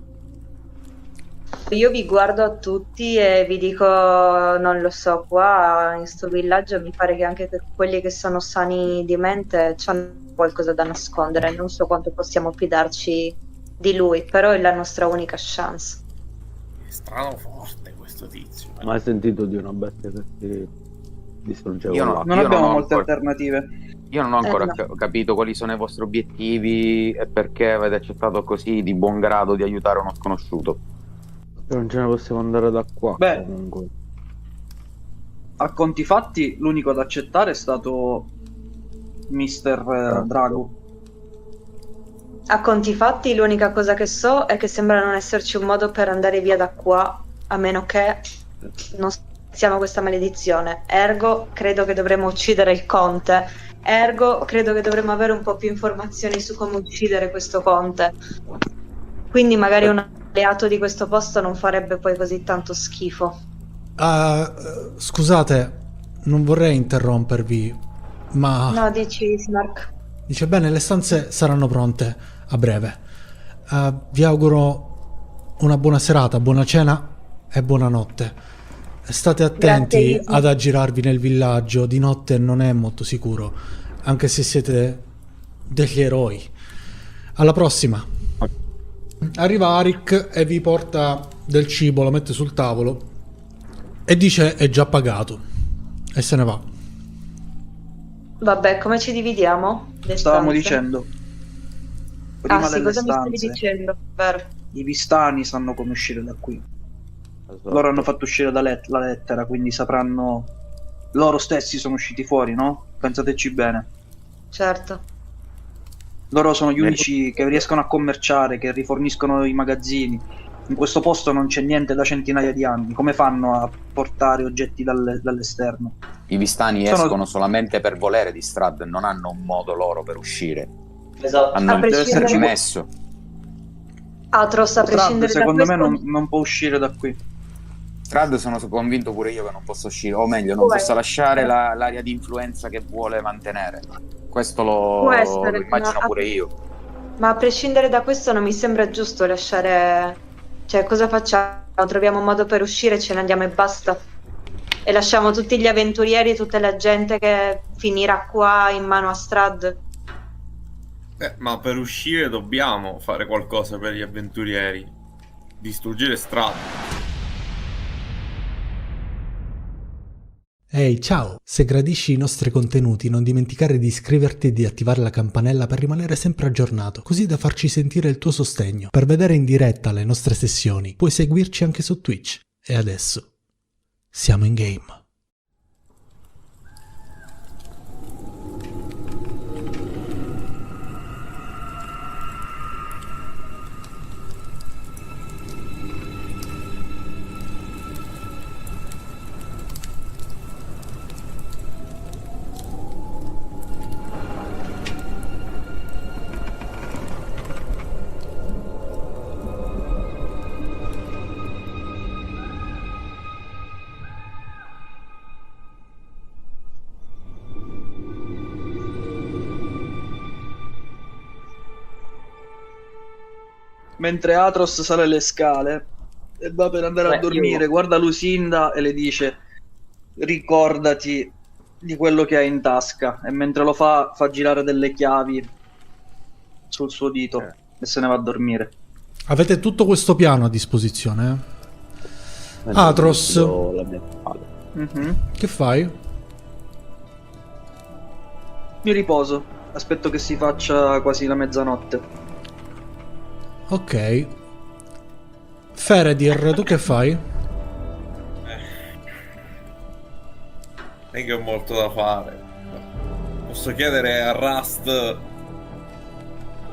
Io vi guardo a tutti e vi dico, non lo so, qua in sto villaggio mi pare che anche per quelli che sono sani di mente c'hanno qualcosa da nascondere, non so quanto possiamo fidarci di lui, però è la nostra unica chance. È strano forte questo tizio. Mai sentito di una bestia che si distruggeva Io no. là? Non Io abbiamo non ho molte ancora- alternative. Io non ho ancora no. capito quali sono i vostri obiettivi e perché avete accettato così di buon grado di aiutare uno sconosciuto. Non ce ne possiamo andare da qua. Beh. Comunque. A conti fatti, l'unico ad accettare è stato Mr. Drago. A conti fatti, l'unica cosa che so è che sembra non esserci un modo per andare via da qua, a meno che non siamo questa maledizione. Ergo, credo che dovremmo uccidere il conte. Ergo, credo che dovremmo avere un po' più informazioni su come uccidere questo conte. Quindi magari un alleato di questo posto non farebbe poi così tanto schifo. Scusate, non vorrei interrompervi, ma... No, dici, Snark. Dice bene, le stanze saranno pronte a breve. Vi auguro una buona serata, buona cena e buonanotte. State attenti Grazie. ad aggirarvi nel villaggio, di notte non è molto sicuro, anche se siete degli eroi. Alla prossima. Arriva Arik e vi porta del cibo, lo mette sul tavolo e dice è già pagato e se ne va. Vabbè, come ci dividiamo? Le Stavamo stanze? dicendo. Prima Ah sì, delle cosa mi stavi stanze, dicendo? Vero. i Vistani sanno come uscire da qui. Esatto. Loro hanno fatto uscire la lettera, quindi sapranno. Loro stessi sono usciti fuori, no? Pensateci bene. Certo. Loro sono gli unici che riescono a commerciare, che riforniscono i magazzini. In questo posto non c'è niente da centinaia di anni. Come fanno a portare oggetti dall'esterno? I Vistani Sono- escono solamente per volere di Strad, non hanno un modo loro per uscire. Esatto. Hanno A il prescindere- permesso. Atros, a Strad, prescindere da secondo me questo... non può uscire da qui. Strad sono convinto pure io che non possa uscire, o meglio, non Può possa essere. lasciare l'area di influenza che vuole mantenere. Questo Può essere, lo immagino ma- pure io. Ma a prescindere da questo non mi sembra giusto lasciare... Cioè, cosa facciamo? Troviamo un modo per uscire, ce ne andiamo e basta. E lasciamo tutti gli avventurieri, tutta la gente che finirà qua in mano a Strad. Ma per uscire dobbiamo fare qualcosa per gli avventurieri. Distruggere strade. Ehi, ciao! Se gradisci i nostri contenuti non dimenticare di iscriverti e di attivare la campanella per rimanere sempre aggiornato, così da farci sentire il tuo sostegno. Per vedere in diretta le nostre sessioni puoi seguirci anche su Twitch. E adesso siamo in game. Mentre Atros sale le scale e va per andare a dormire, guarda Lucinda e le dice: ricordati di quello che hai in tasca. E mentre lo fa girare delle chiavi sul suo dito e se ne va a dormire. Avete tutto questo piano a disposizione, eh? Atros. La mia spalla. Mhm. Che fai? Mi riposo, aspetto che si faccia quasi la mezzanotte. Ok. Feredir, tu che fai? Non è che ho molto da fare. Posso chiedere a Rust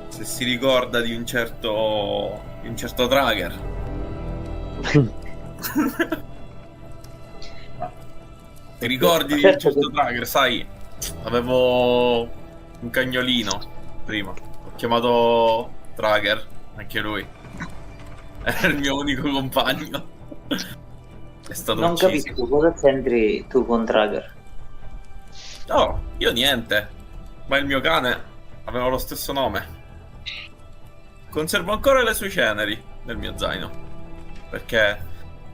se si ricorda di un certo Trager. Ti ricordi di un Certo certo che- Trager? Sai, avevo un cagnolino prima. Ho chiamato Trager, anche lui. Era il mio unico compagno. È stato Non ucciso. capisco cosa c'entri tu con Trager. No, io niente. Ma il mio cane aveva lo stesso nome. Conservo ancora le sue ceneri nel mio zaino. Perché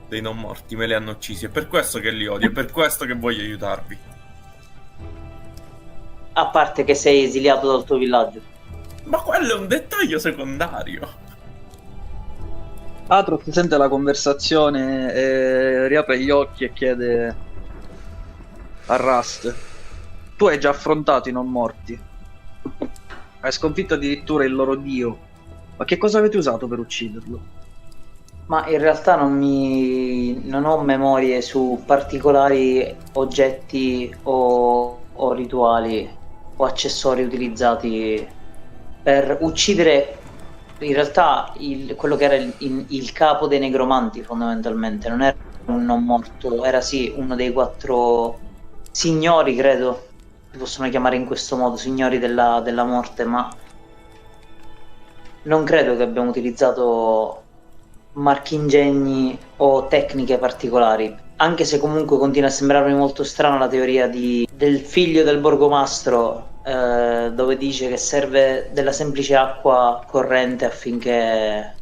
dei non morti me li hanno uccisi. È per questo che li odio. È per questo che voglio aiutarvi. A parte che sei esiliato dal tuo villaggio. Ma quello è un dettaglio secondario. Atrox sente la conversazione e riapre gli occhi e chiede a Rust: tu hai già affrontato i non morti, hai sconfitto addirittura il loro dio, ma che cosa avete usato per ucciderlo? Ma in realtà non ho memorie su particolari oggetti o rituali o accessori utilizzati per uccidere. In realtà quello che era il capo dei negromanti fondamentalmente non era un non morto, era sì uno dei 4 signori, credo si possono chiamare in questo modo, signori della morte, ma non credo che abbiamo utilizzato marchingegni o tecniche particolari, anche se comunque continua a sembrarmi molto strana la teoria del figlio del borgomastro, dove dice che serve della semplice acqua corrente affinché...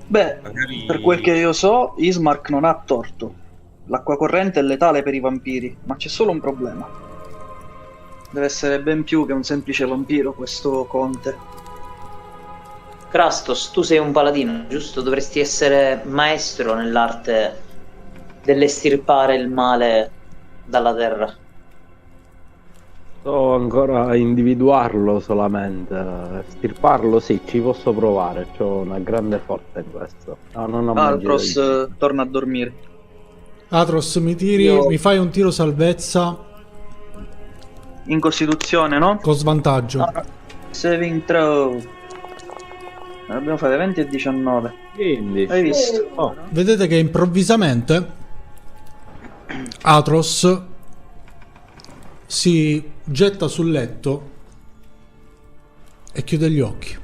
Beh, Magari... per quel che io so, Ismark non ha torto. L'acqua corrente è letale per i vampiri, ma c'è solo un problema. Deve essere ben più che un semplice vampiro questo conte. Krastos, tu sei un paladino, giusto? Dovresti essere maestro nell'arte dell'estirpare il male dalla terra. So ancora a individuarlo solamente. Stirparlo sì, ci posso provare. C'ho una grande forza in questo. No, non ho mai Atros giro di- torna a dormire. Atros, mi tiri, Io- mi fai un tiro salvezza In Costituzione, no? con svantaggio. Ah, saving throw. Dobbiamo fare 20 e 19. 15. Hai visto? Oh, Vedete che improvvisamente Atros si getta sul letto e chiude gli occhi.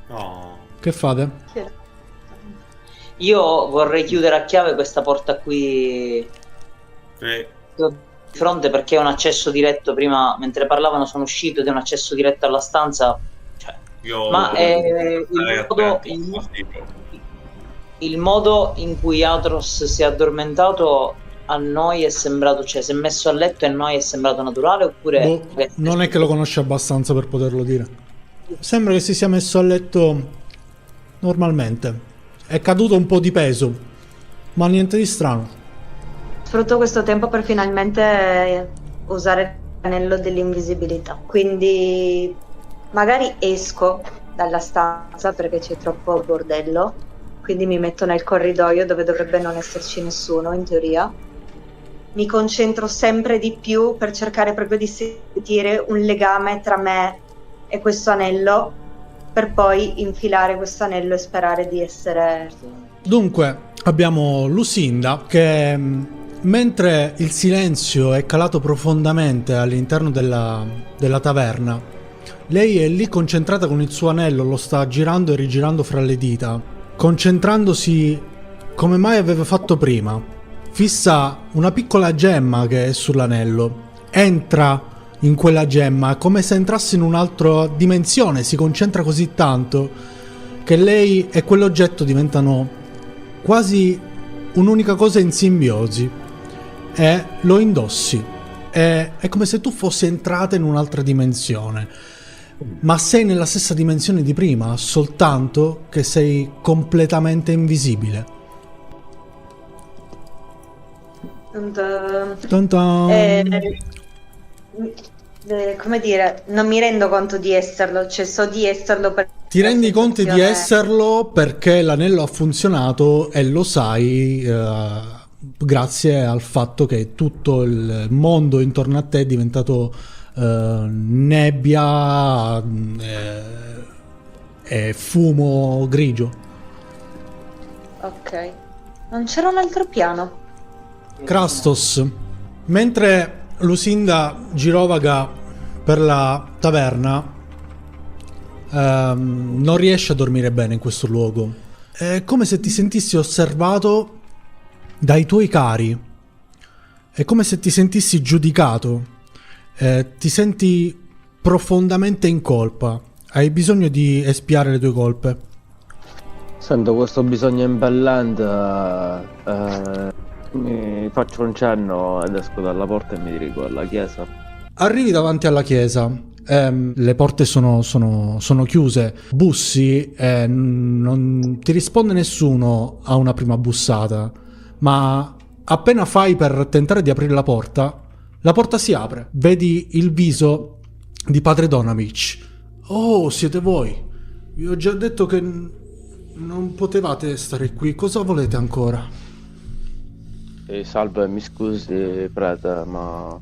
No. Che fate? Io vorrei chiudere a chiave questa porta qui Sì. di fronte, perché è un accesso diretto. Prima, mentre parlavano, sono uscito ed è un accesso diretto alla stanza. Cioè, Io ma il modo in cui Atros si è addormentato a noi è sembrato, cioè si è messo a letto e a noi è sembrato naturale, oppure Boh, non è che lo conosce abbastanza per poterlo dire. Sembra che si sia messo a letto normalmente. È caduto un po' di peso, ma niente di strano. Sfrutto questo tempo per finalmente usare l'anello dell'invisibilità. Quindi magari esco dalla stanza perché c'è troppo bordello. Quindi mi metto nel corridoio dove dovrebbe non esserci nessuno, in teoria. Mi concentro sempre di più per cercare proprio di sentire un legame tra me e questo anello, per poi infilare questo anello e sperare di essere... Dunque, abbiamo Lucinda che mentre il silenzio è calato profondamente all'interno della taverna, lei è lì concentrata con il suo anello, lo sta girando e rigirando fra le dita, concentrandosi come mai aveva fatto prima. Fissa una piccola gemma che è sull'anello, entra in quella gemma come se entrasse in un'altra dimensione, si concentra così tanto che lei e quell'oggetto diventano quasi un'unica cosa in simbiosi e lo indossi. È come se tu fossi entrata in un'altra dimensione, ma sei nella stessa dimensione di prima, soltanto che sei completamente invisibile. Tan tan. Come dire, non mi rendo conto di esserlo, cioè so di esserlo per... Ti rendi conto di esserlo perché l'anello ha funzionato e lo sai grazie al fatto che tutto il mondo intorno a te è diventato nebbia e fumo grigio. Ok, non c'era un altro piano. Krastos, mentre Lucinda girovaga per la taverna, non riesci a dormire bene in questo luogo. È come se ti sentissi osservato dai tuoi cari. È come se ti sentissi giudicato. Ti senti profondamente in colpa. Hai bisogno di espiare le tue colpe. Sento questo bisogno impellente, mi faccio un cenno ed esco dalla porta e mi dirigo alla chiesa. Arrivi davanti alla chiesa. Le porte sono chiuse. Bussi, non ti risponde nessuno a una prima bussata, ma appena fai per tentare di aprire la porta si apre. Vedi il viso di padre Donavich. Oh, siete voi. Vi ho già detto che non potevate stare qui. Cosa volete ancora? Salve, mi scusi prete, ma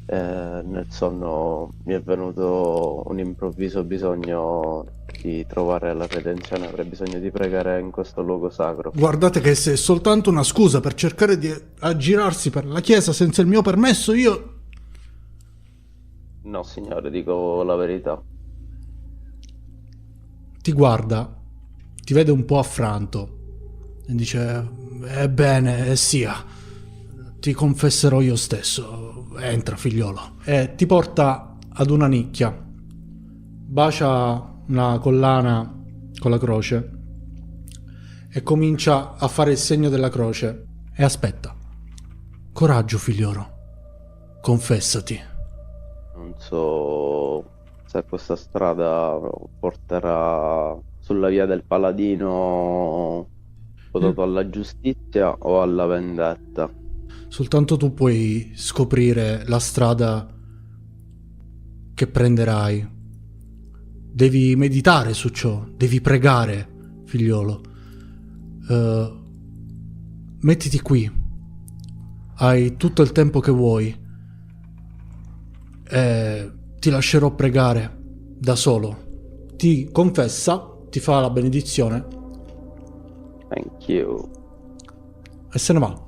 nel sonno mi è venuto un improvviso bisogno di trovare la redenzione. Avrei bisogno di pregare in questo luogo sacro. Guardate che se è soltanto una scusa per cercare di aggirarsi per la chiesa senza il mio permesso, io... No signore, dico la verità. Ti guarda, ti vede un po' affranto e dice: ebbene, sia, ti confesserò io stesso. Entra, figliolo. E ti porta ad una nicchia, bacia una collana con la croce e comincia a fare il segno della croce e aspetta. Coraggio, figliolo, confessati. Non so se questa strada porterà sulla via del paladino votato alla giustizia o alla vendetta. Soltanto tu puoi scoprire la strada che prenderai. Devi meditare su ciò, devi pregare, figliolo. Mettiti qui. Hai tutto il tempo che vuoi. E ti lascerò pregare da solo. Ti confessa, ti fa la benedizione. Thank you. E se ne va.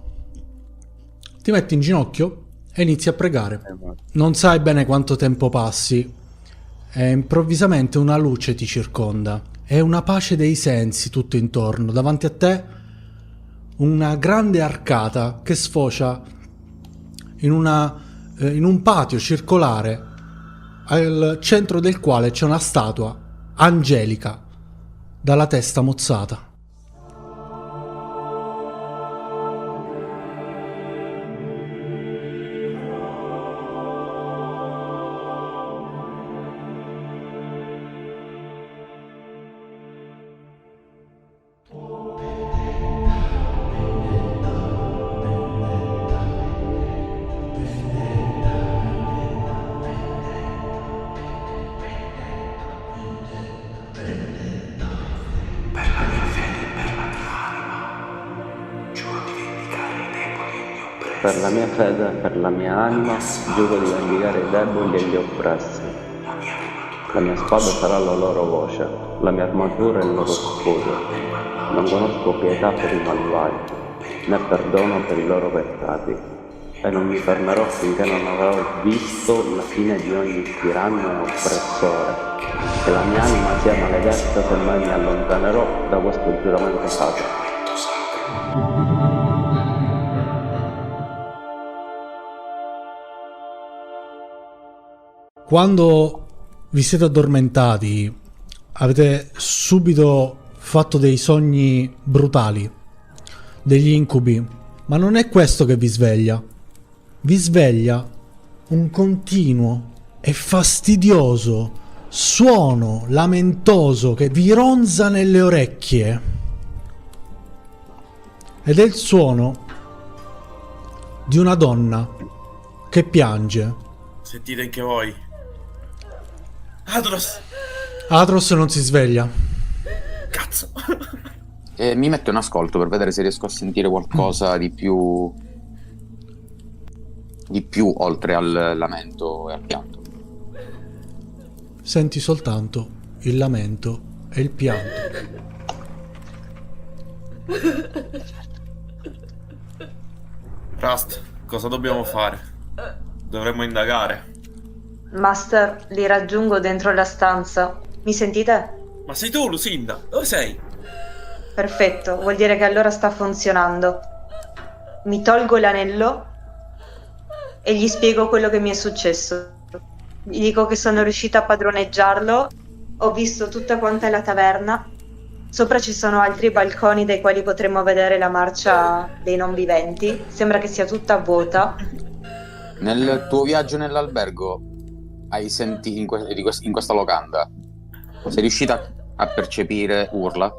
Ti metti in ginocchio e inizi a pregare. Non sai bene quanto tempo passi e improvvisamente una luce ti circonda e una pace dei sensi tutto intorno. Davanti a te una grande arcata che sfocia in un patio circolare al centro del quale c'è una statua angelica dalla testa mozzata. Per la mia fede e per la mia anima giuro di vendicare i deboli e gli oppressi. La mia spada sarà la loro voce, la mia armatura è il loro scudo. Non conosco pietà per i malvagi, né perdono per i loro peccati. E non mi fermerò finché non avrò visto la fine di ogni tiranno e oppressore. Che la mia anima sia maledetta se mai mi allontanerò da questo giuramento sacro. Quando vi siete addormentati, avete subito fatto dei sogni brutali, degli incubi, ma non è questo che vi sveglia. Vi sveglia un continuo e fastidioso suono lamentoso che vi ronza nelle orecchie. Ed è il suono di una donna che piange. Sentite anche voi. Atros! Atros non si sveglia. Cazzo! Mi metto in ascolto per vedere se riesco a sentire qualcosa di più oltre al lamento e al pianto. Senti soltanto il lamento e il pianto. Rust, cosa dobbiamo fare? Dovremmo indagare. Master, li raggiungo dentro la stanza. Mi sentite? Ma sei tu, Lucinda? Dove sei? Perfetto, vuol dire che allora sta funzionando. Mi tolgo l'anello e gli spiego quello che mi è successo. Gli dico che sono riuscita a padroneggiarlo, ho visto tutta quanta la taverna, sopra ci sono altri balconi dai quali potremmo vedere la marcia dei non viventi, sembra che sia tutta vuota. Nel tuo viaggio nell'albergo hai sentito in questa locanda, sei riuscita a percepire urla?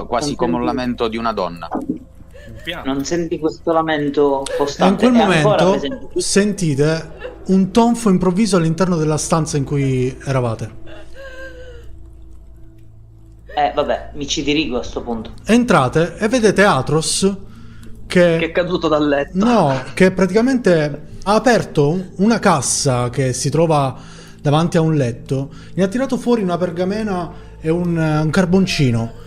Quasi come un lamento di una donna. Non senti questo lamento E in costante? quel È ancora momento presente? sentite un tonfo improvviso all'interno della stanza in cui eravate. Vabbè, mi ci dirigo a sto punto. Entrate e vedete Atros Che è caduto dal letto. No, che praticamente ha aperto una cassa che si trova davanti a un letto, ne ha tirato fuori una pergamena e un carboncino.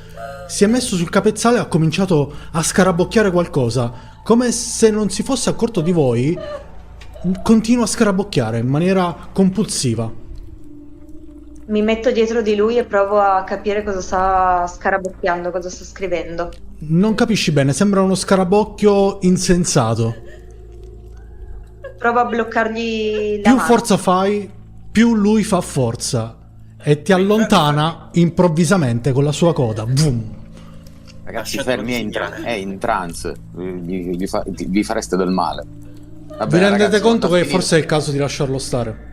Si è messo sul capezzale e ha cominciato a scarabocchiare qualcosa. Come se non si fosse accorto di voi, continua a scarabocchiare in maniera compulsiva. Mi metto dietro di lui e provo a capire cosa sta scarabocchiando, cosa sta scrivendo. Non capisci bene, sembra uno scarabocchio insensato. Provo a bloccargli la Più mano. forza fai, più lui fa forza e ti allontana improvvisamente con la sua coda. Boom. Ragazzi, Lasciatelo fermi, disegnare. è in trance, vi fareste del male. Vabbè, Vi rendete ragazzi, conto quando ha che finito- forse è il caso di lasciarlo stare?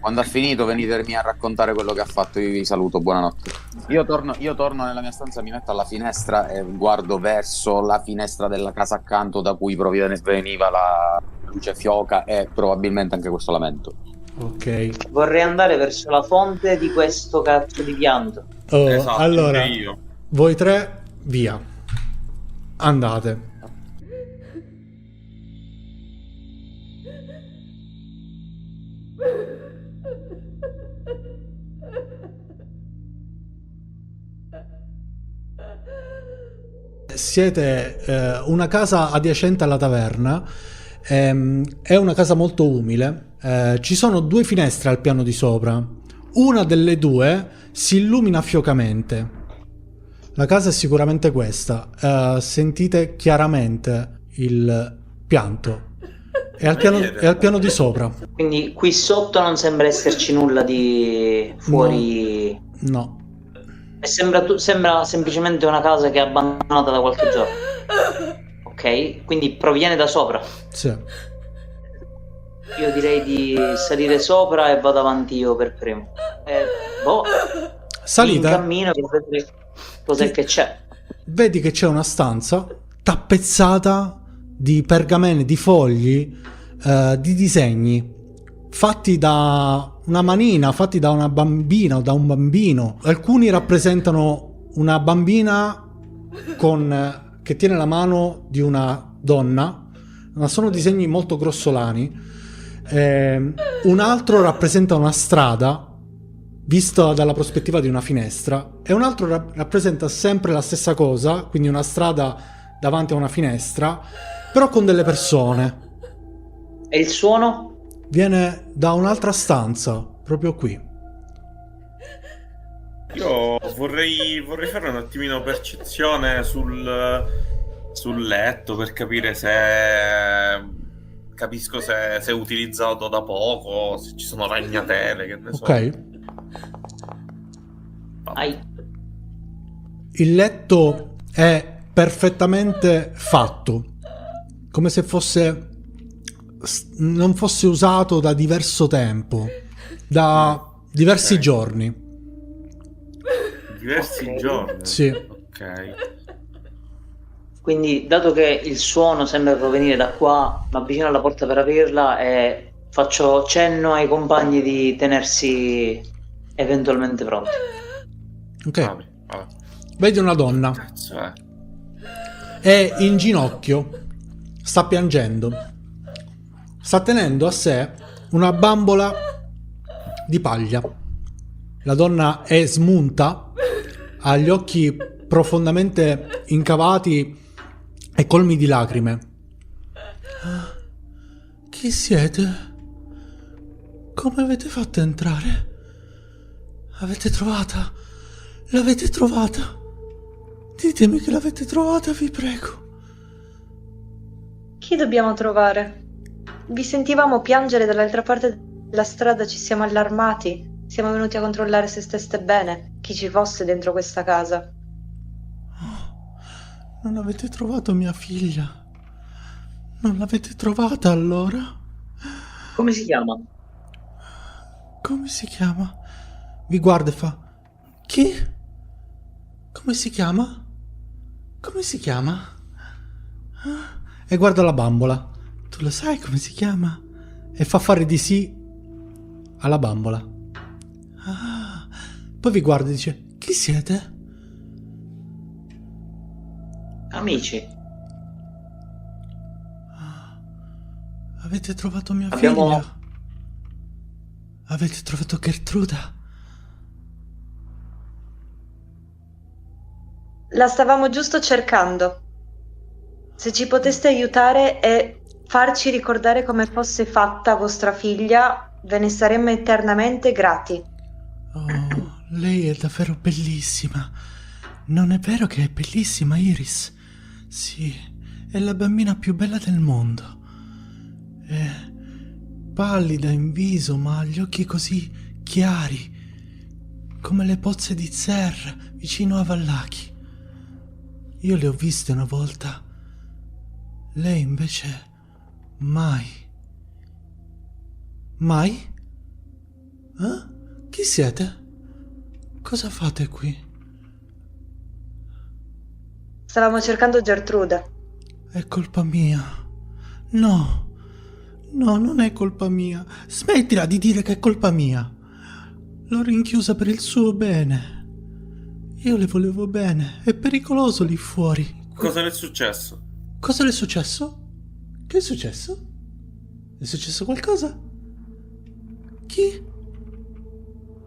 Quando ha finito venitemi a raccontare quello che ha fatto, io vi saluto, buonanotte. Io torno nella mia stanza, mi metto alla finestra e guardo verso la finestra della casa accanto da cui veniva la luce fioca e probabilmente anche questo lamento. Ok. Vorrei andare verso la fonte di questo cazzo di pianto. Esatto, Allora, anche io. voi tre, via. Andate. Siete una casa adiacente alla taverna, è una casa molto umile, ci sono 2 finestre al piano di sopra, una delle 2 si illumina fiocamente. La casa è sicuramente questa, sentite chiaramente il pianto, è al piano di sopra. Quindi qui sotto non sembra esserci nulla di fuori. No. E sembra semplicemente una casa che è abbandonata da qualche giorno. Ok? Quindi proviene da sopra. Sì. Io direi di salire sopra e vado avanti io per primo. Salite. In cammino per vedere cos'è che c'è. Vedi che c'è una stanza tappezzata di pergamene, di fogli, di disegni fatti da una manina, fatti da una bambina o da un bambino. Alcuni rappresentano una bambina che tiene la mano di una donna, ma sono disegni molto grossolani. Un altro rappresenta una strada vista dalla prospettiva di una finestra e un altro rappresenta sempre la stessa cosa, quindi una strada davanti a una finestra, però con delle persone. E il suono? Viene da un'altra stanza, proprio qui. Io vorrei fare un attimino percezione sul letto per capire se capisco se è utilizzato da poco, se ci sono ragnatele, che ne so. Ok. Ai. Il letto è perfettamente fatto, come se non fosse usato da diverso tempo, da diversi giorni. Diversi giorni? Sì. Ok. Quindi, dato che il suono sembra provenire da qua, mi avvicino alla porta per aprirla e faccio cenno ai compagni di tenersi eventualmente pronti. Ok. Vabbè. Vedi una donna, Cazzo è? è in ginocchio, sta piangendo, sta tenendo a sé una bambola di paglia. La donna è smunta, ha gli occhi profondamente incavati e colmi di lacrime. Chi siete? Come avete fatto a entrare? L'avete trovata? L'avete trovata? Ditemi che l'avete trovata, vi prego. Chi dobbiamo trovare? Vi sentivamo piangere dall'altra parte della strada, ci siamo allarmati. Siamo venuti a controllare se steste bene, chi ci fosse dentro questa casa. Non avete trovato mia figlia? Non l'avete trovata allora? Come si chiama? Come si chiama? Vi guarda e fa: chi? Come si chiama? Come si chiama? E guarda la bambola. Tu lo sai come si chiama? E fa fare di sì alla bambola. Poi vi guarda e dice: chi siete? Amici. Avete trovato mia Abbiamo- figlia? Avete trovato Gertruda? La stavamo giusto cercando. Se ci poteste aiutare e farci ricordare come fosse fatta vostra figlia, ve ne saremmo eternamente grati. Oh, lei è davvero bellissima. Non è vero che è bellissima, Iris? Sì, è la bambina più bella del mondo. È pallida in viso, ma ha gli occhi così chiari, come le pozze di Zer vicino a Vallaki. Io le ho viste una volta. Lei invece mai. Mai? Chi siete? Cosa fate qui? Stavamo cercando Gertrude. È colpa mia. No, non è colpa mia. Smettila di dire che è colpa mia. L'ho rinchiusa per il suo bene. Io le volevo bene. È pericoloso lì fuori. Cosa le è successo? Cosa le è successo? Che è successo? È successo qualcosa? Chi?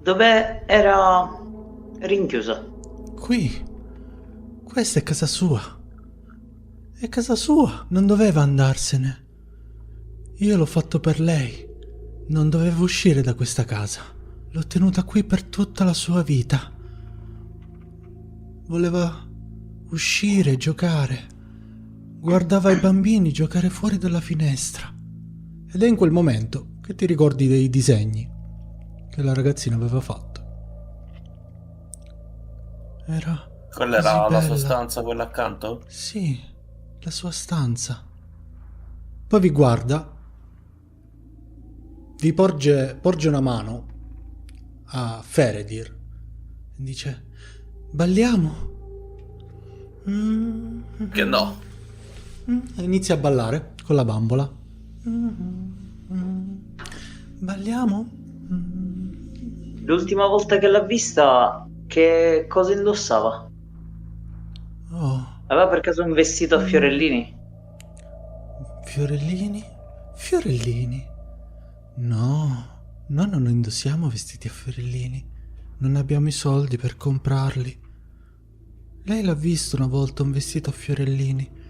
Dove era rinchiusa? Qui. Questa è casa sua. È casa sua. Non doveva andarsene. Io l'ho fatto per lei. Non doveva uscire da questa casa. L'ho tenuta qui per tutta la sua vita. Voleva uscire, giocare. Guardava i bambini giocare fuori dalla finestra. Ed è in quel momento che ti ricordi dei disegni che la ragazzina aveva fatto. Era Quella così era la bella. sua stanza, quella accanto? Sì, la sua stanza. Poi vi guarda, vi porge una mano a Feredir e dice: balliamo? Che no. E inizia a ballare con la bambola. Balliamo? L'ultima volta che l'ha vista, che cosa indossava? Oh, Aveva per caso un vestito a fiorellini? fiorellini? Fiorellini? No, noi non indossiamo vestiti a fiorellini. Non abbiamo i soldi per comprarli. Lei l'ha visto una volta un vestito a fiorellini.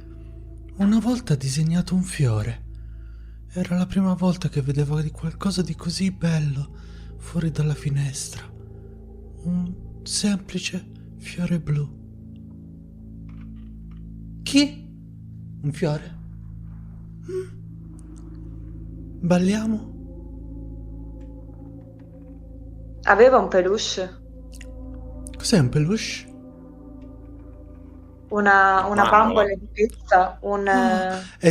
Una volta ha disegnato un fiore. Era la prima volta che vedevo di qualcosa di così bello fuori dalla finestra. Un semplice fiore blu. Chi? Un fiore? Balliamo? Aveva un peluche, Cos'è un peluche? una Bambola. bambola di pizza,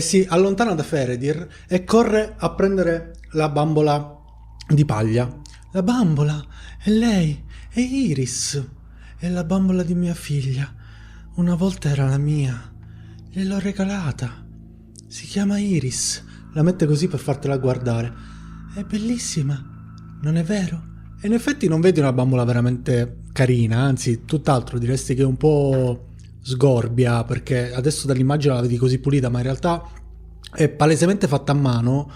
Si allontana da Feredir e corre a prendere la bambola di paglia. La bambola è lei, è Iris, è la bambola di mia figlia. Una volta era la mia, gliel'ho regalata. Si chiama Iris, la mette così per fartela guardare. È bellissima, non è vero? E in effetti non vedi una bambola veramente carina, anzi, tutt'altro, diresti che è un po' sgorbia, perché adesso dall'immagine la vedi così pulita, ma in realtà è palesemente fatta a mano.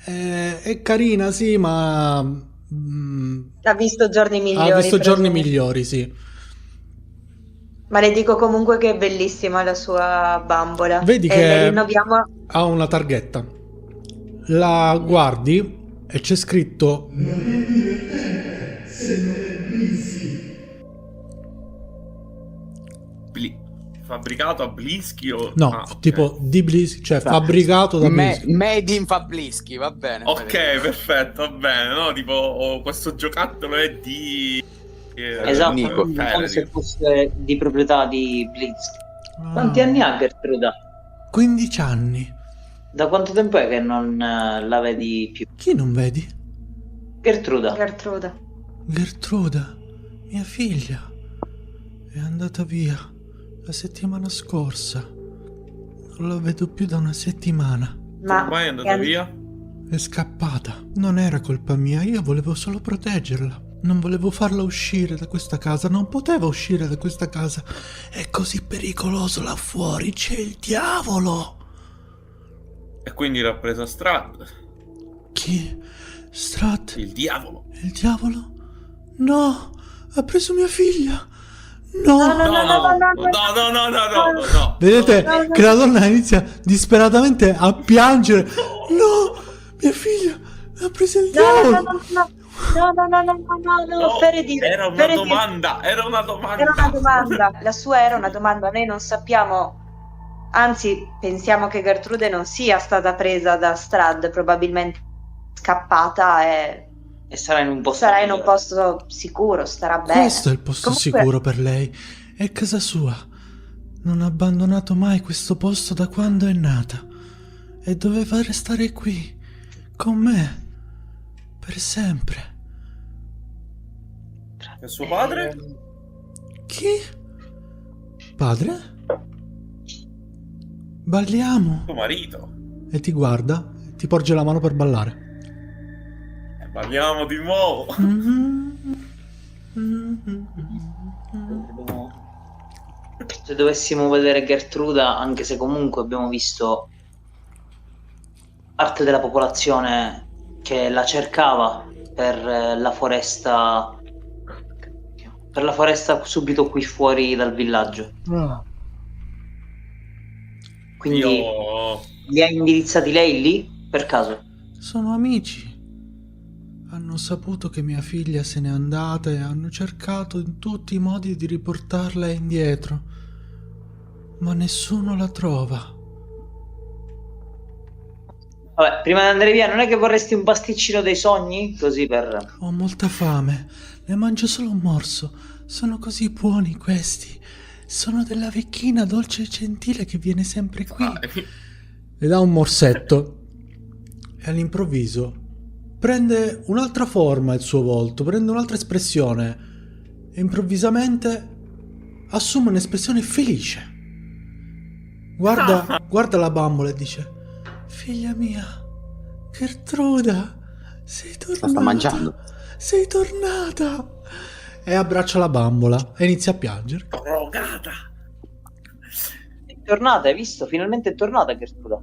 È carina, sì, ma ha visto giorni migliori. ha visto giorni presumo. migliori, sì. Ma le dico comunque che è bellissima la sua bambola. Vedi e che le rinnoviamo. ha una targhetta. La guardi e c'è scritto: se non è visto Fabbricato a Blisky o... No, Ah, ok. tipo di Blisky, cioè fabbricato da Blisky. Made in Fablisky, va bene. Ok, perfetto, va bene, no? Tipo, questo giocattolo è di... Esatto, Nico. come se fosse di proprietà di Blitz. Ah, Quanti anni ha Gertruda? 15 anni. Da quanto tempo è che non la vedi più? Chi non vedi? Gertruda. Gertrude. Gertruda, mia figlia, è andata via la settimana scorsa. Non la vedo più da una settimana. Ma Ormai è andata via? È scappata. Non era colpa mia, io volevo solo proteggerla. Non volevo farla uscire da questa casa, non poteva uscire da questa casa. È così pericoloso là fuori, c'è il diavolo. E quindi l'ha presa Strad. Chi? Strat? Il diavolo. Il diavolo? No, ha preso mia figlia. No. No. Vedete che la donna inizia disperatamente a piangere. No, mia figlia ha preso il diavolo. No, Feredin, Era una Feredin, domanda. era una domanda. La sua era una domanda. Noi non sappiamo, anzi, pensiamo che Gertrude non sia stata presa da Strad, probabilmente scappata e sarà in un posto sarà in un migliore. posto sicuro, starà bene. Questo è il posto Comunque- sicuro per lei. È casa sua. Non ha abbandonato mai questo posto da quando è nata. E doveva restare qui, con me, per sempre. E suo padre? Chi? Padre? Balliamo. Suo marito. E ti guarda, ti porge la mano per ballare. Parliamo di nuovo. Se dovessimo vedere Gertruda, anche se comunque abbiamo visto parte della popolazione che la cercava per la foresta subito qui fuori dal villaggio. Quindi Io... li ha indirizzati lei lì per caso? Sono amici. Hanno saputo che mia figlia se n'è andata e hanno cercato in tutti i modi di riportarla indietro. Ma nessuno la trova. Vabbè, prima di andare via, non è che vorresti un pasticcino dei sogni? Così per... Ho molta fame. Ne mangio solo un morso. Sono così buoni questi. Sono della vecchina dolce e gentile che viene sempre qui. Le dà un morsetto. E all'improvviso prende un'altra forma il suo volto, prende un'altra espressione e improvvisamente assume un'espressione felice. Guarda la bambola e dice: figlia mia, Gertruda, sei tornata. La sta mangiando. Sei tornata. E abbraccia la bambola e inizia a piangere. Drogata. È tornata, hai visto? Finalmente è tornata Gertruda.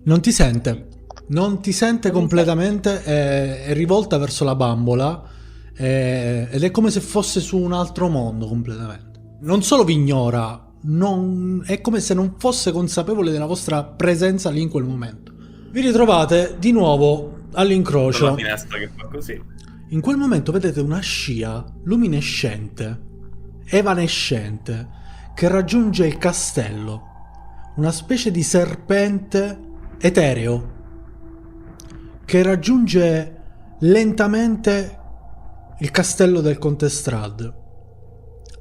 Non ti sente. Non ti sente completamente, è rivolta verso la bambola ed è come se fosse su un altro mondo completamente. Non solo vi ignora, è come se non fosse consapevole della vostra presenza lì in quel momento. Vi ritrovate di nuovo all'incrocio. La finestra che fa così. In quel momento vedete una scia luminescente, evanescente, che raggiunge il castello. Una specie di serpente etereo che raggiunge lentamente il castello del Conte Strad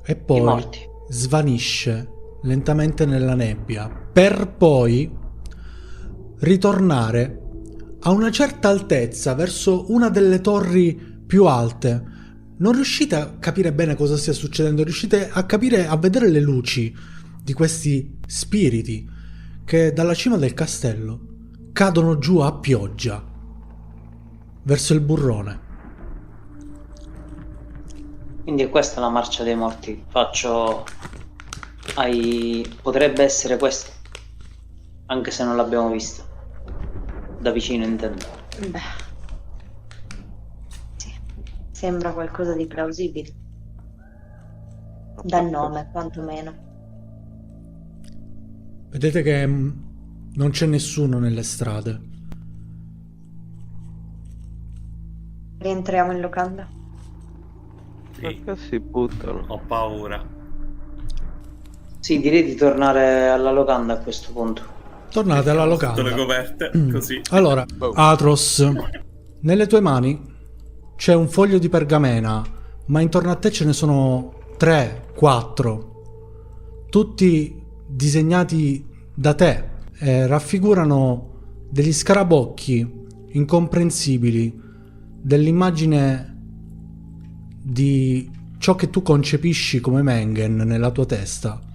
e I poi morti. svanisce lentamente nella nebbia per poi ritornare a una certa altezza verso una delle torri più alte. Non riuscite a capire bene cosa stia succedendo, riuscite a capire, a vedere le luci di questi spiriti che dalla cima del castello cadono giù a pioggia verso il burrone. Quindi è questa la marcia dei morti. Potrebbe essere questo, anche se non l'abbiamo vista da vicino, intendo. Beh, sì, sembra qualcosa di plausibile. Dal nome, quantomeno. Vedete che non c'è nessuno nelle strade. Rientriamo in locanda. Sì, Perché si buttano? ho paura. Sì, direi di tornare alla locanda a questo punto. Tornate alla Sotto locanda. le coperte, così. Allora, Atros, nelle tue mani c'è un foglio di pergamena, ma intorno a te ce ne sono 3, 4, tutti disegnati da te e raffigurano degli scarabocchi incomprensibili dell'immagine di ciò che tu concepisci come Mengen nella tua testa,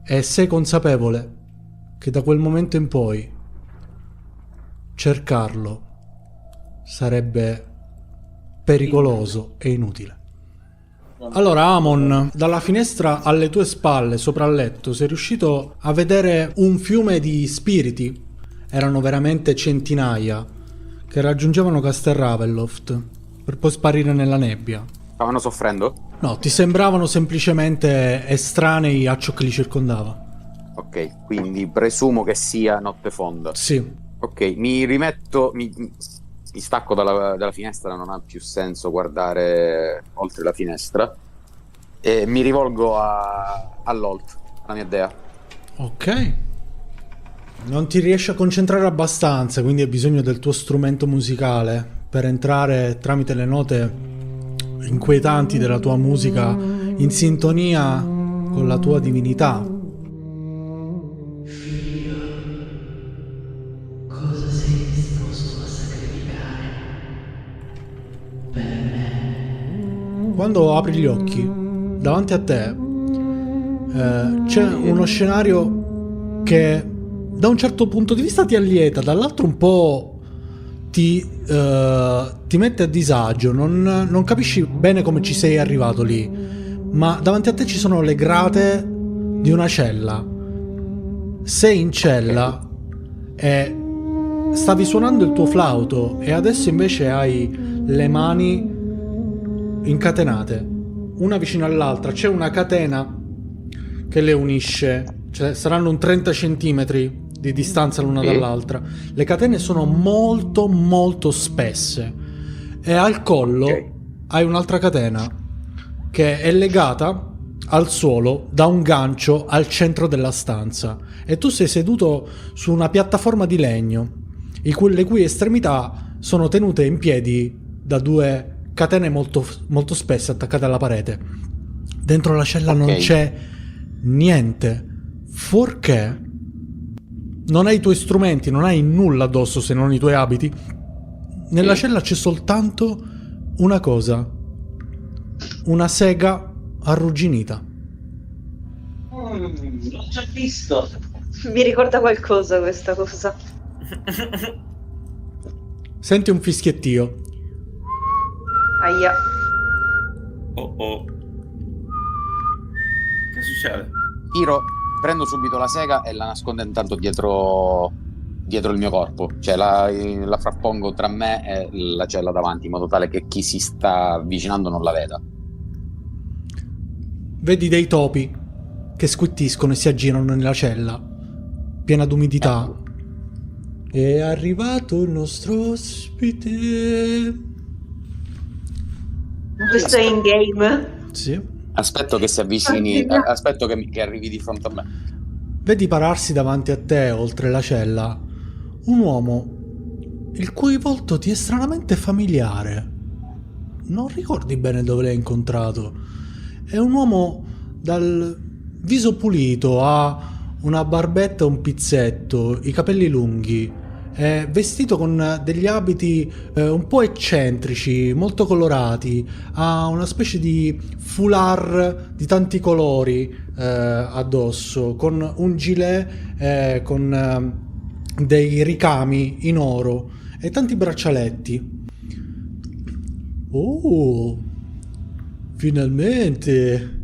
e sei consapevole che da quel momento in poi cercarlo sarebbe pericoloso e inutile. Allora, Amon, dalla finestra alle tue spalle, sopra il letto, sei riuscito a vedere un fiume di spiriti, erano veramente centinaia, che raggiungevano Castel Ravenloft per poi sparire nella nebbia. Stavano soffrendo? No, ti sembravano semplicemente estranei a ciò che li circondava. Ok, quindi presumo che sia notte fonda. Sì. Ok, mi rimetto, mi stacco dalla finestra, non ha più senso guardare oltre la finestra, e mi rivolgo all'Olt, alla mia dea. Ok. Non ti riesci a concentrare abbastanza, quindi hai bisogno del tuo strumento musicale per entrare tramite le note inquietanti della tua musica in sintonia con la tua divinità. Cosa sei disposto a sacrificare per me? Quando apri gli occhi, davanti a te c'è uno scenario che da un certo punto di vista ti allieta, dall'altro un po' ti mette a disagio, non capisci bene come ci sei arrivato lì, ma davanti a te ci sono le grate di una cella. Sei in cella e stavi suonando il tuo flauto e adesso invece hai le mani incatenate, una vicino all'altra. C'è una catena che le unisce, cioè saranno un 30 centimetri di distanza l'una dall'altra. Le catene sono molto molto spesse e al collo hai un'altra catena che è legata al suolo da un gancio al centro della stanza, e tu sei seduto su una piattaforma di legno le cui estremità sono tenute in piedi da due catene molto, molto spesse attaccate alla parete. Dentro la cella non c'è niente, fuorché non hai i tuoi strumenti, non hai nulla addosso se non i tuoi abiti. Nella cella c'è soltanto una cosa: una sega arrugginita. L'ho già visto. Mi ricorda qualcosa questa cosa. Senti un fischiettio. Aia. Oh. Che succede? Tiro, prendo subito la sega e la nascondo intanto dietro il mio corpo, cioè la frappongo tra me e la cella davanti, in modo tale che chi si sta avvicinando non la veda. Vedi dei topi che squittiscono e si aggirano nella cella, piena d'umidità. È arrivato il nostro ospite. Questo è in game. Sì. Aspetto che si avvicini, aspetto che arrivi di fronte a me. Vedi pararsi davanti a te, oltre la cella, un uomo il cui volto ti è stranamente familiare. Non ricordi bene dove l'hai incontrato. È un uomo dal viso pulito, ha una barbetta e un pizzetto, i capelli lunghi, è vestito con degli abiti un po' eccentrici, molto colorati, ha una specie di foulard di tanti colori addosso, con un gilet con dei ricami in oro e tanti braccialetti. Oh, finalmente!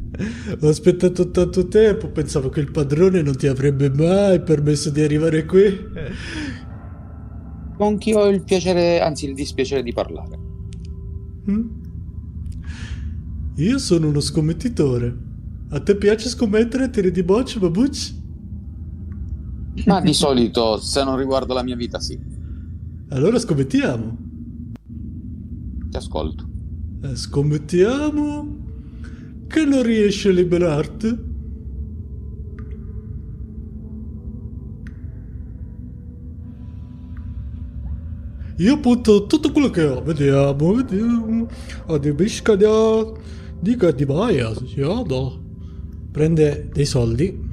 Ho aspettato tanto tempo, pensavo che il padrone non ti avrebbe mai permesso di arrivare qui. Con chi ho il piacere, anzi il dispiacere di parlare? Io sono uno scommettitore. A te piace scommettere, tiri di bocce, babucci? Ma di solito, se non riguarda la mia vita, sì. Allora scommettiamo. Ti ascolto. Scommettiamo che non riesci a liberarti. Io punto tutto quello che ho. Vediamo. Ho di bisca di cattivaia. Prende dei soldi.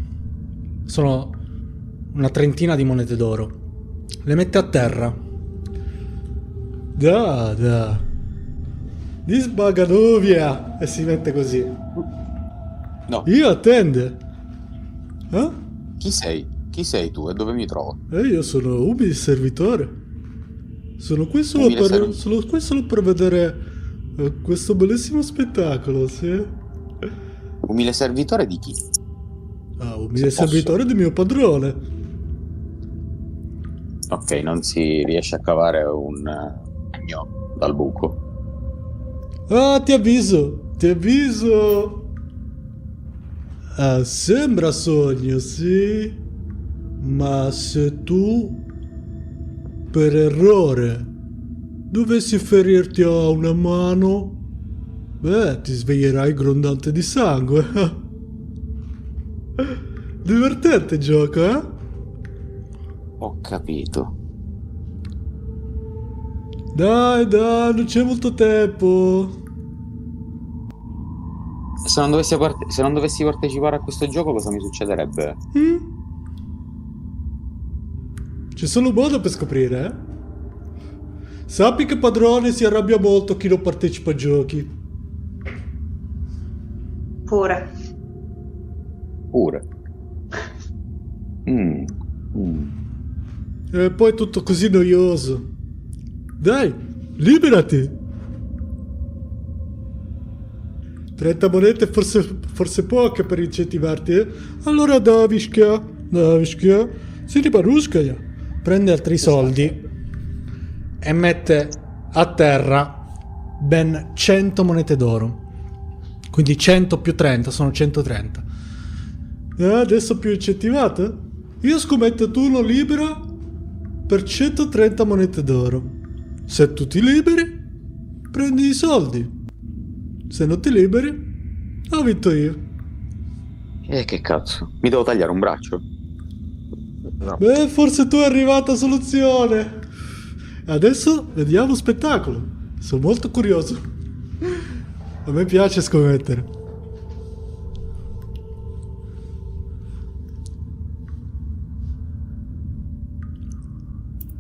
Sono una trentina di monete d'oro. Le mette a terra. Da. Di sbaganovia. E si mette così. No. Io attende. Eh? Chi sei? Chi sei tu e dove mi trovo? Io sono umile servitore. Sono qui solo per vedere questo bellissimo spettacolo, sì. Umile servitore di chi? Umile servitore di mio padrone. Ok, non si riesce a cavare un legno dal buco. Ti avviso. Sembra sogno, sì. Ma se tu, per errore, dovessi ferirti a una mano, ti sveglierai grondante di sangue. Divertente gioco, eh? Ho capito. Dai, non c'è molto tempo. Se non dovessi partecipare a questo gioco, cosa mi succederebbe? C'è solo un modo per scoprire, eh? Sappi che padrone si arrabbia molto chi non partecipa a giochi. Pure. E poi è tutto così noioso. Dai, liberati! 30 monete forse poche per incentivarti, eh? Allora Davishka, si riparuscaia. Prende altri soldi e mette a terra ben 100 monete d'oro. Quindi 100 più 30 sono 130. Adesso più incentivato? Io scommetto tu lo libera per 130 monete d'oro. Se tu ti liberi, prendi i soldi. Se non ti liberi, ho vinto io. Che cazzo? Mi devo tagliare un braccio? No. Forse tu è arrivata a soluzione. Adesso vediamo spettacolo. Sono molto curioso. A me piace scommettere.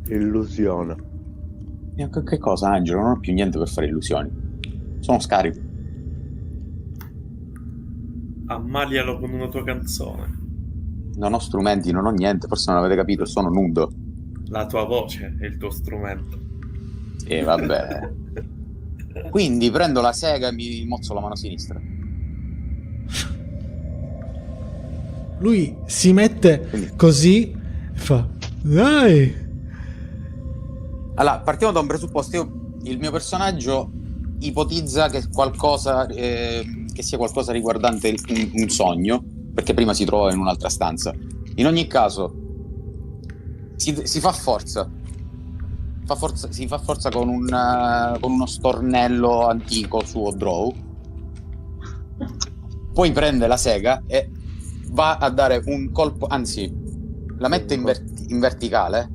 Illusione. Che cosa, Angelo? Non ho più niente per fare illusioni. Sono scarico. Ammalialo con una tua canzone. Non ho strumenti, non ho niente. Forse non avete capito, sono nudo. La tua voce è il tuo strumento. E vabbè. Quindi prendo la sega e mi mozzo la mano sinistra. Lui si mette così e fa: dai. Allora, partiamo da un presupposto. Il mio personaggio ipotizza che qualcosa che sia qualcosa riguardante un sogno, perché prima si trova in un'altra stanza. In ogni caso si fa forza. Si fa forza con uno stornello antico su Drow. Poi prende la sega e va a dare un colpo, anzi la mette in verticale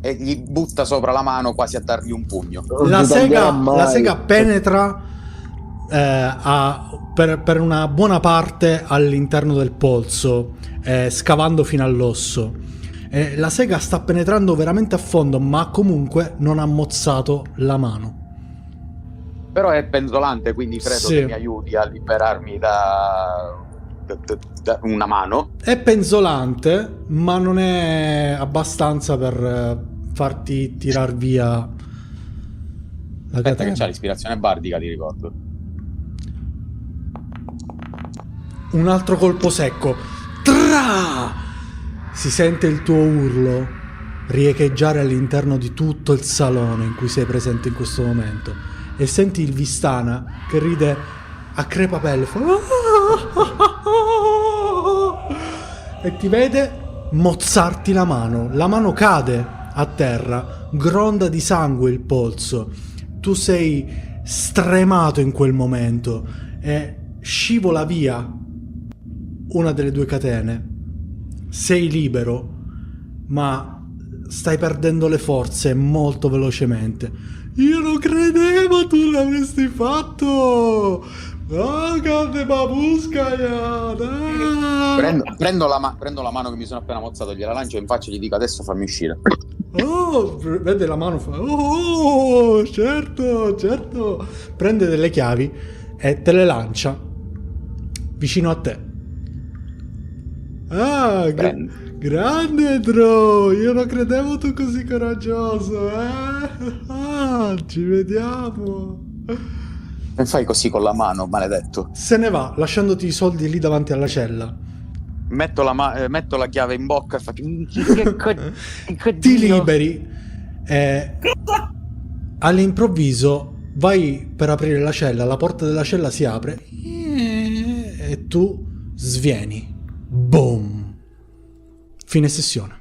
e gli butta sopra la mano, quasi a dargli un pugno. La sega penetra per una buona parte all'interno del polso, scavando fino all'osso. La sega sta penetrando veramente a fondo, ma comunque non ha mozzato la mano. Però è penzolante, quindi credo che mi aiuti a liberarmi da una mano. È penzolante, ma non è abbastanza per farti tirar via la Aspetta catena. che c'ha l'ispirazione bardica, ti ricordo. Un altro colpo secco. Tra! Si sente il tuo urlo riecheggiare all'interno di tutto il salone in cui sei presente in questo momento, e senti il Vistana che ride a crepapelle, fa... e ti vede mozzarti la mano cade a terra, gronda di sangue il polso, tu sei stremato in quel momento e scivola via una delle due catene. Sei libero, ma stai perdendo le forze molto velocemente. Io non credevo tu l'avresti fatto! Oh, grande babuscaia! Prendo la mano che mi sono appena mozzato, gliela lancio in faccia e gli dico adesso fammi uscire. Oh, vede la mano, fa oh, certo, certo. Prende delle chiavi e te le lancia vicino a te. Ah, grande Drow, io non credevo tu così coraggioso, eh? Ah, ci vediamo. Non fai così con la mano, maledetto. Se ne va, lasciandoti i soldi lì davanti alla cella. Metto la chiave in bocca e faccio... Ti liberi e all'improvviso vai per aprire la cella, la porta della cella si apre e tu svieni. Boom. Fine sessione.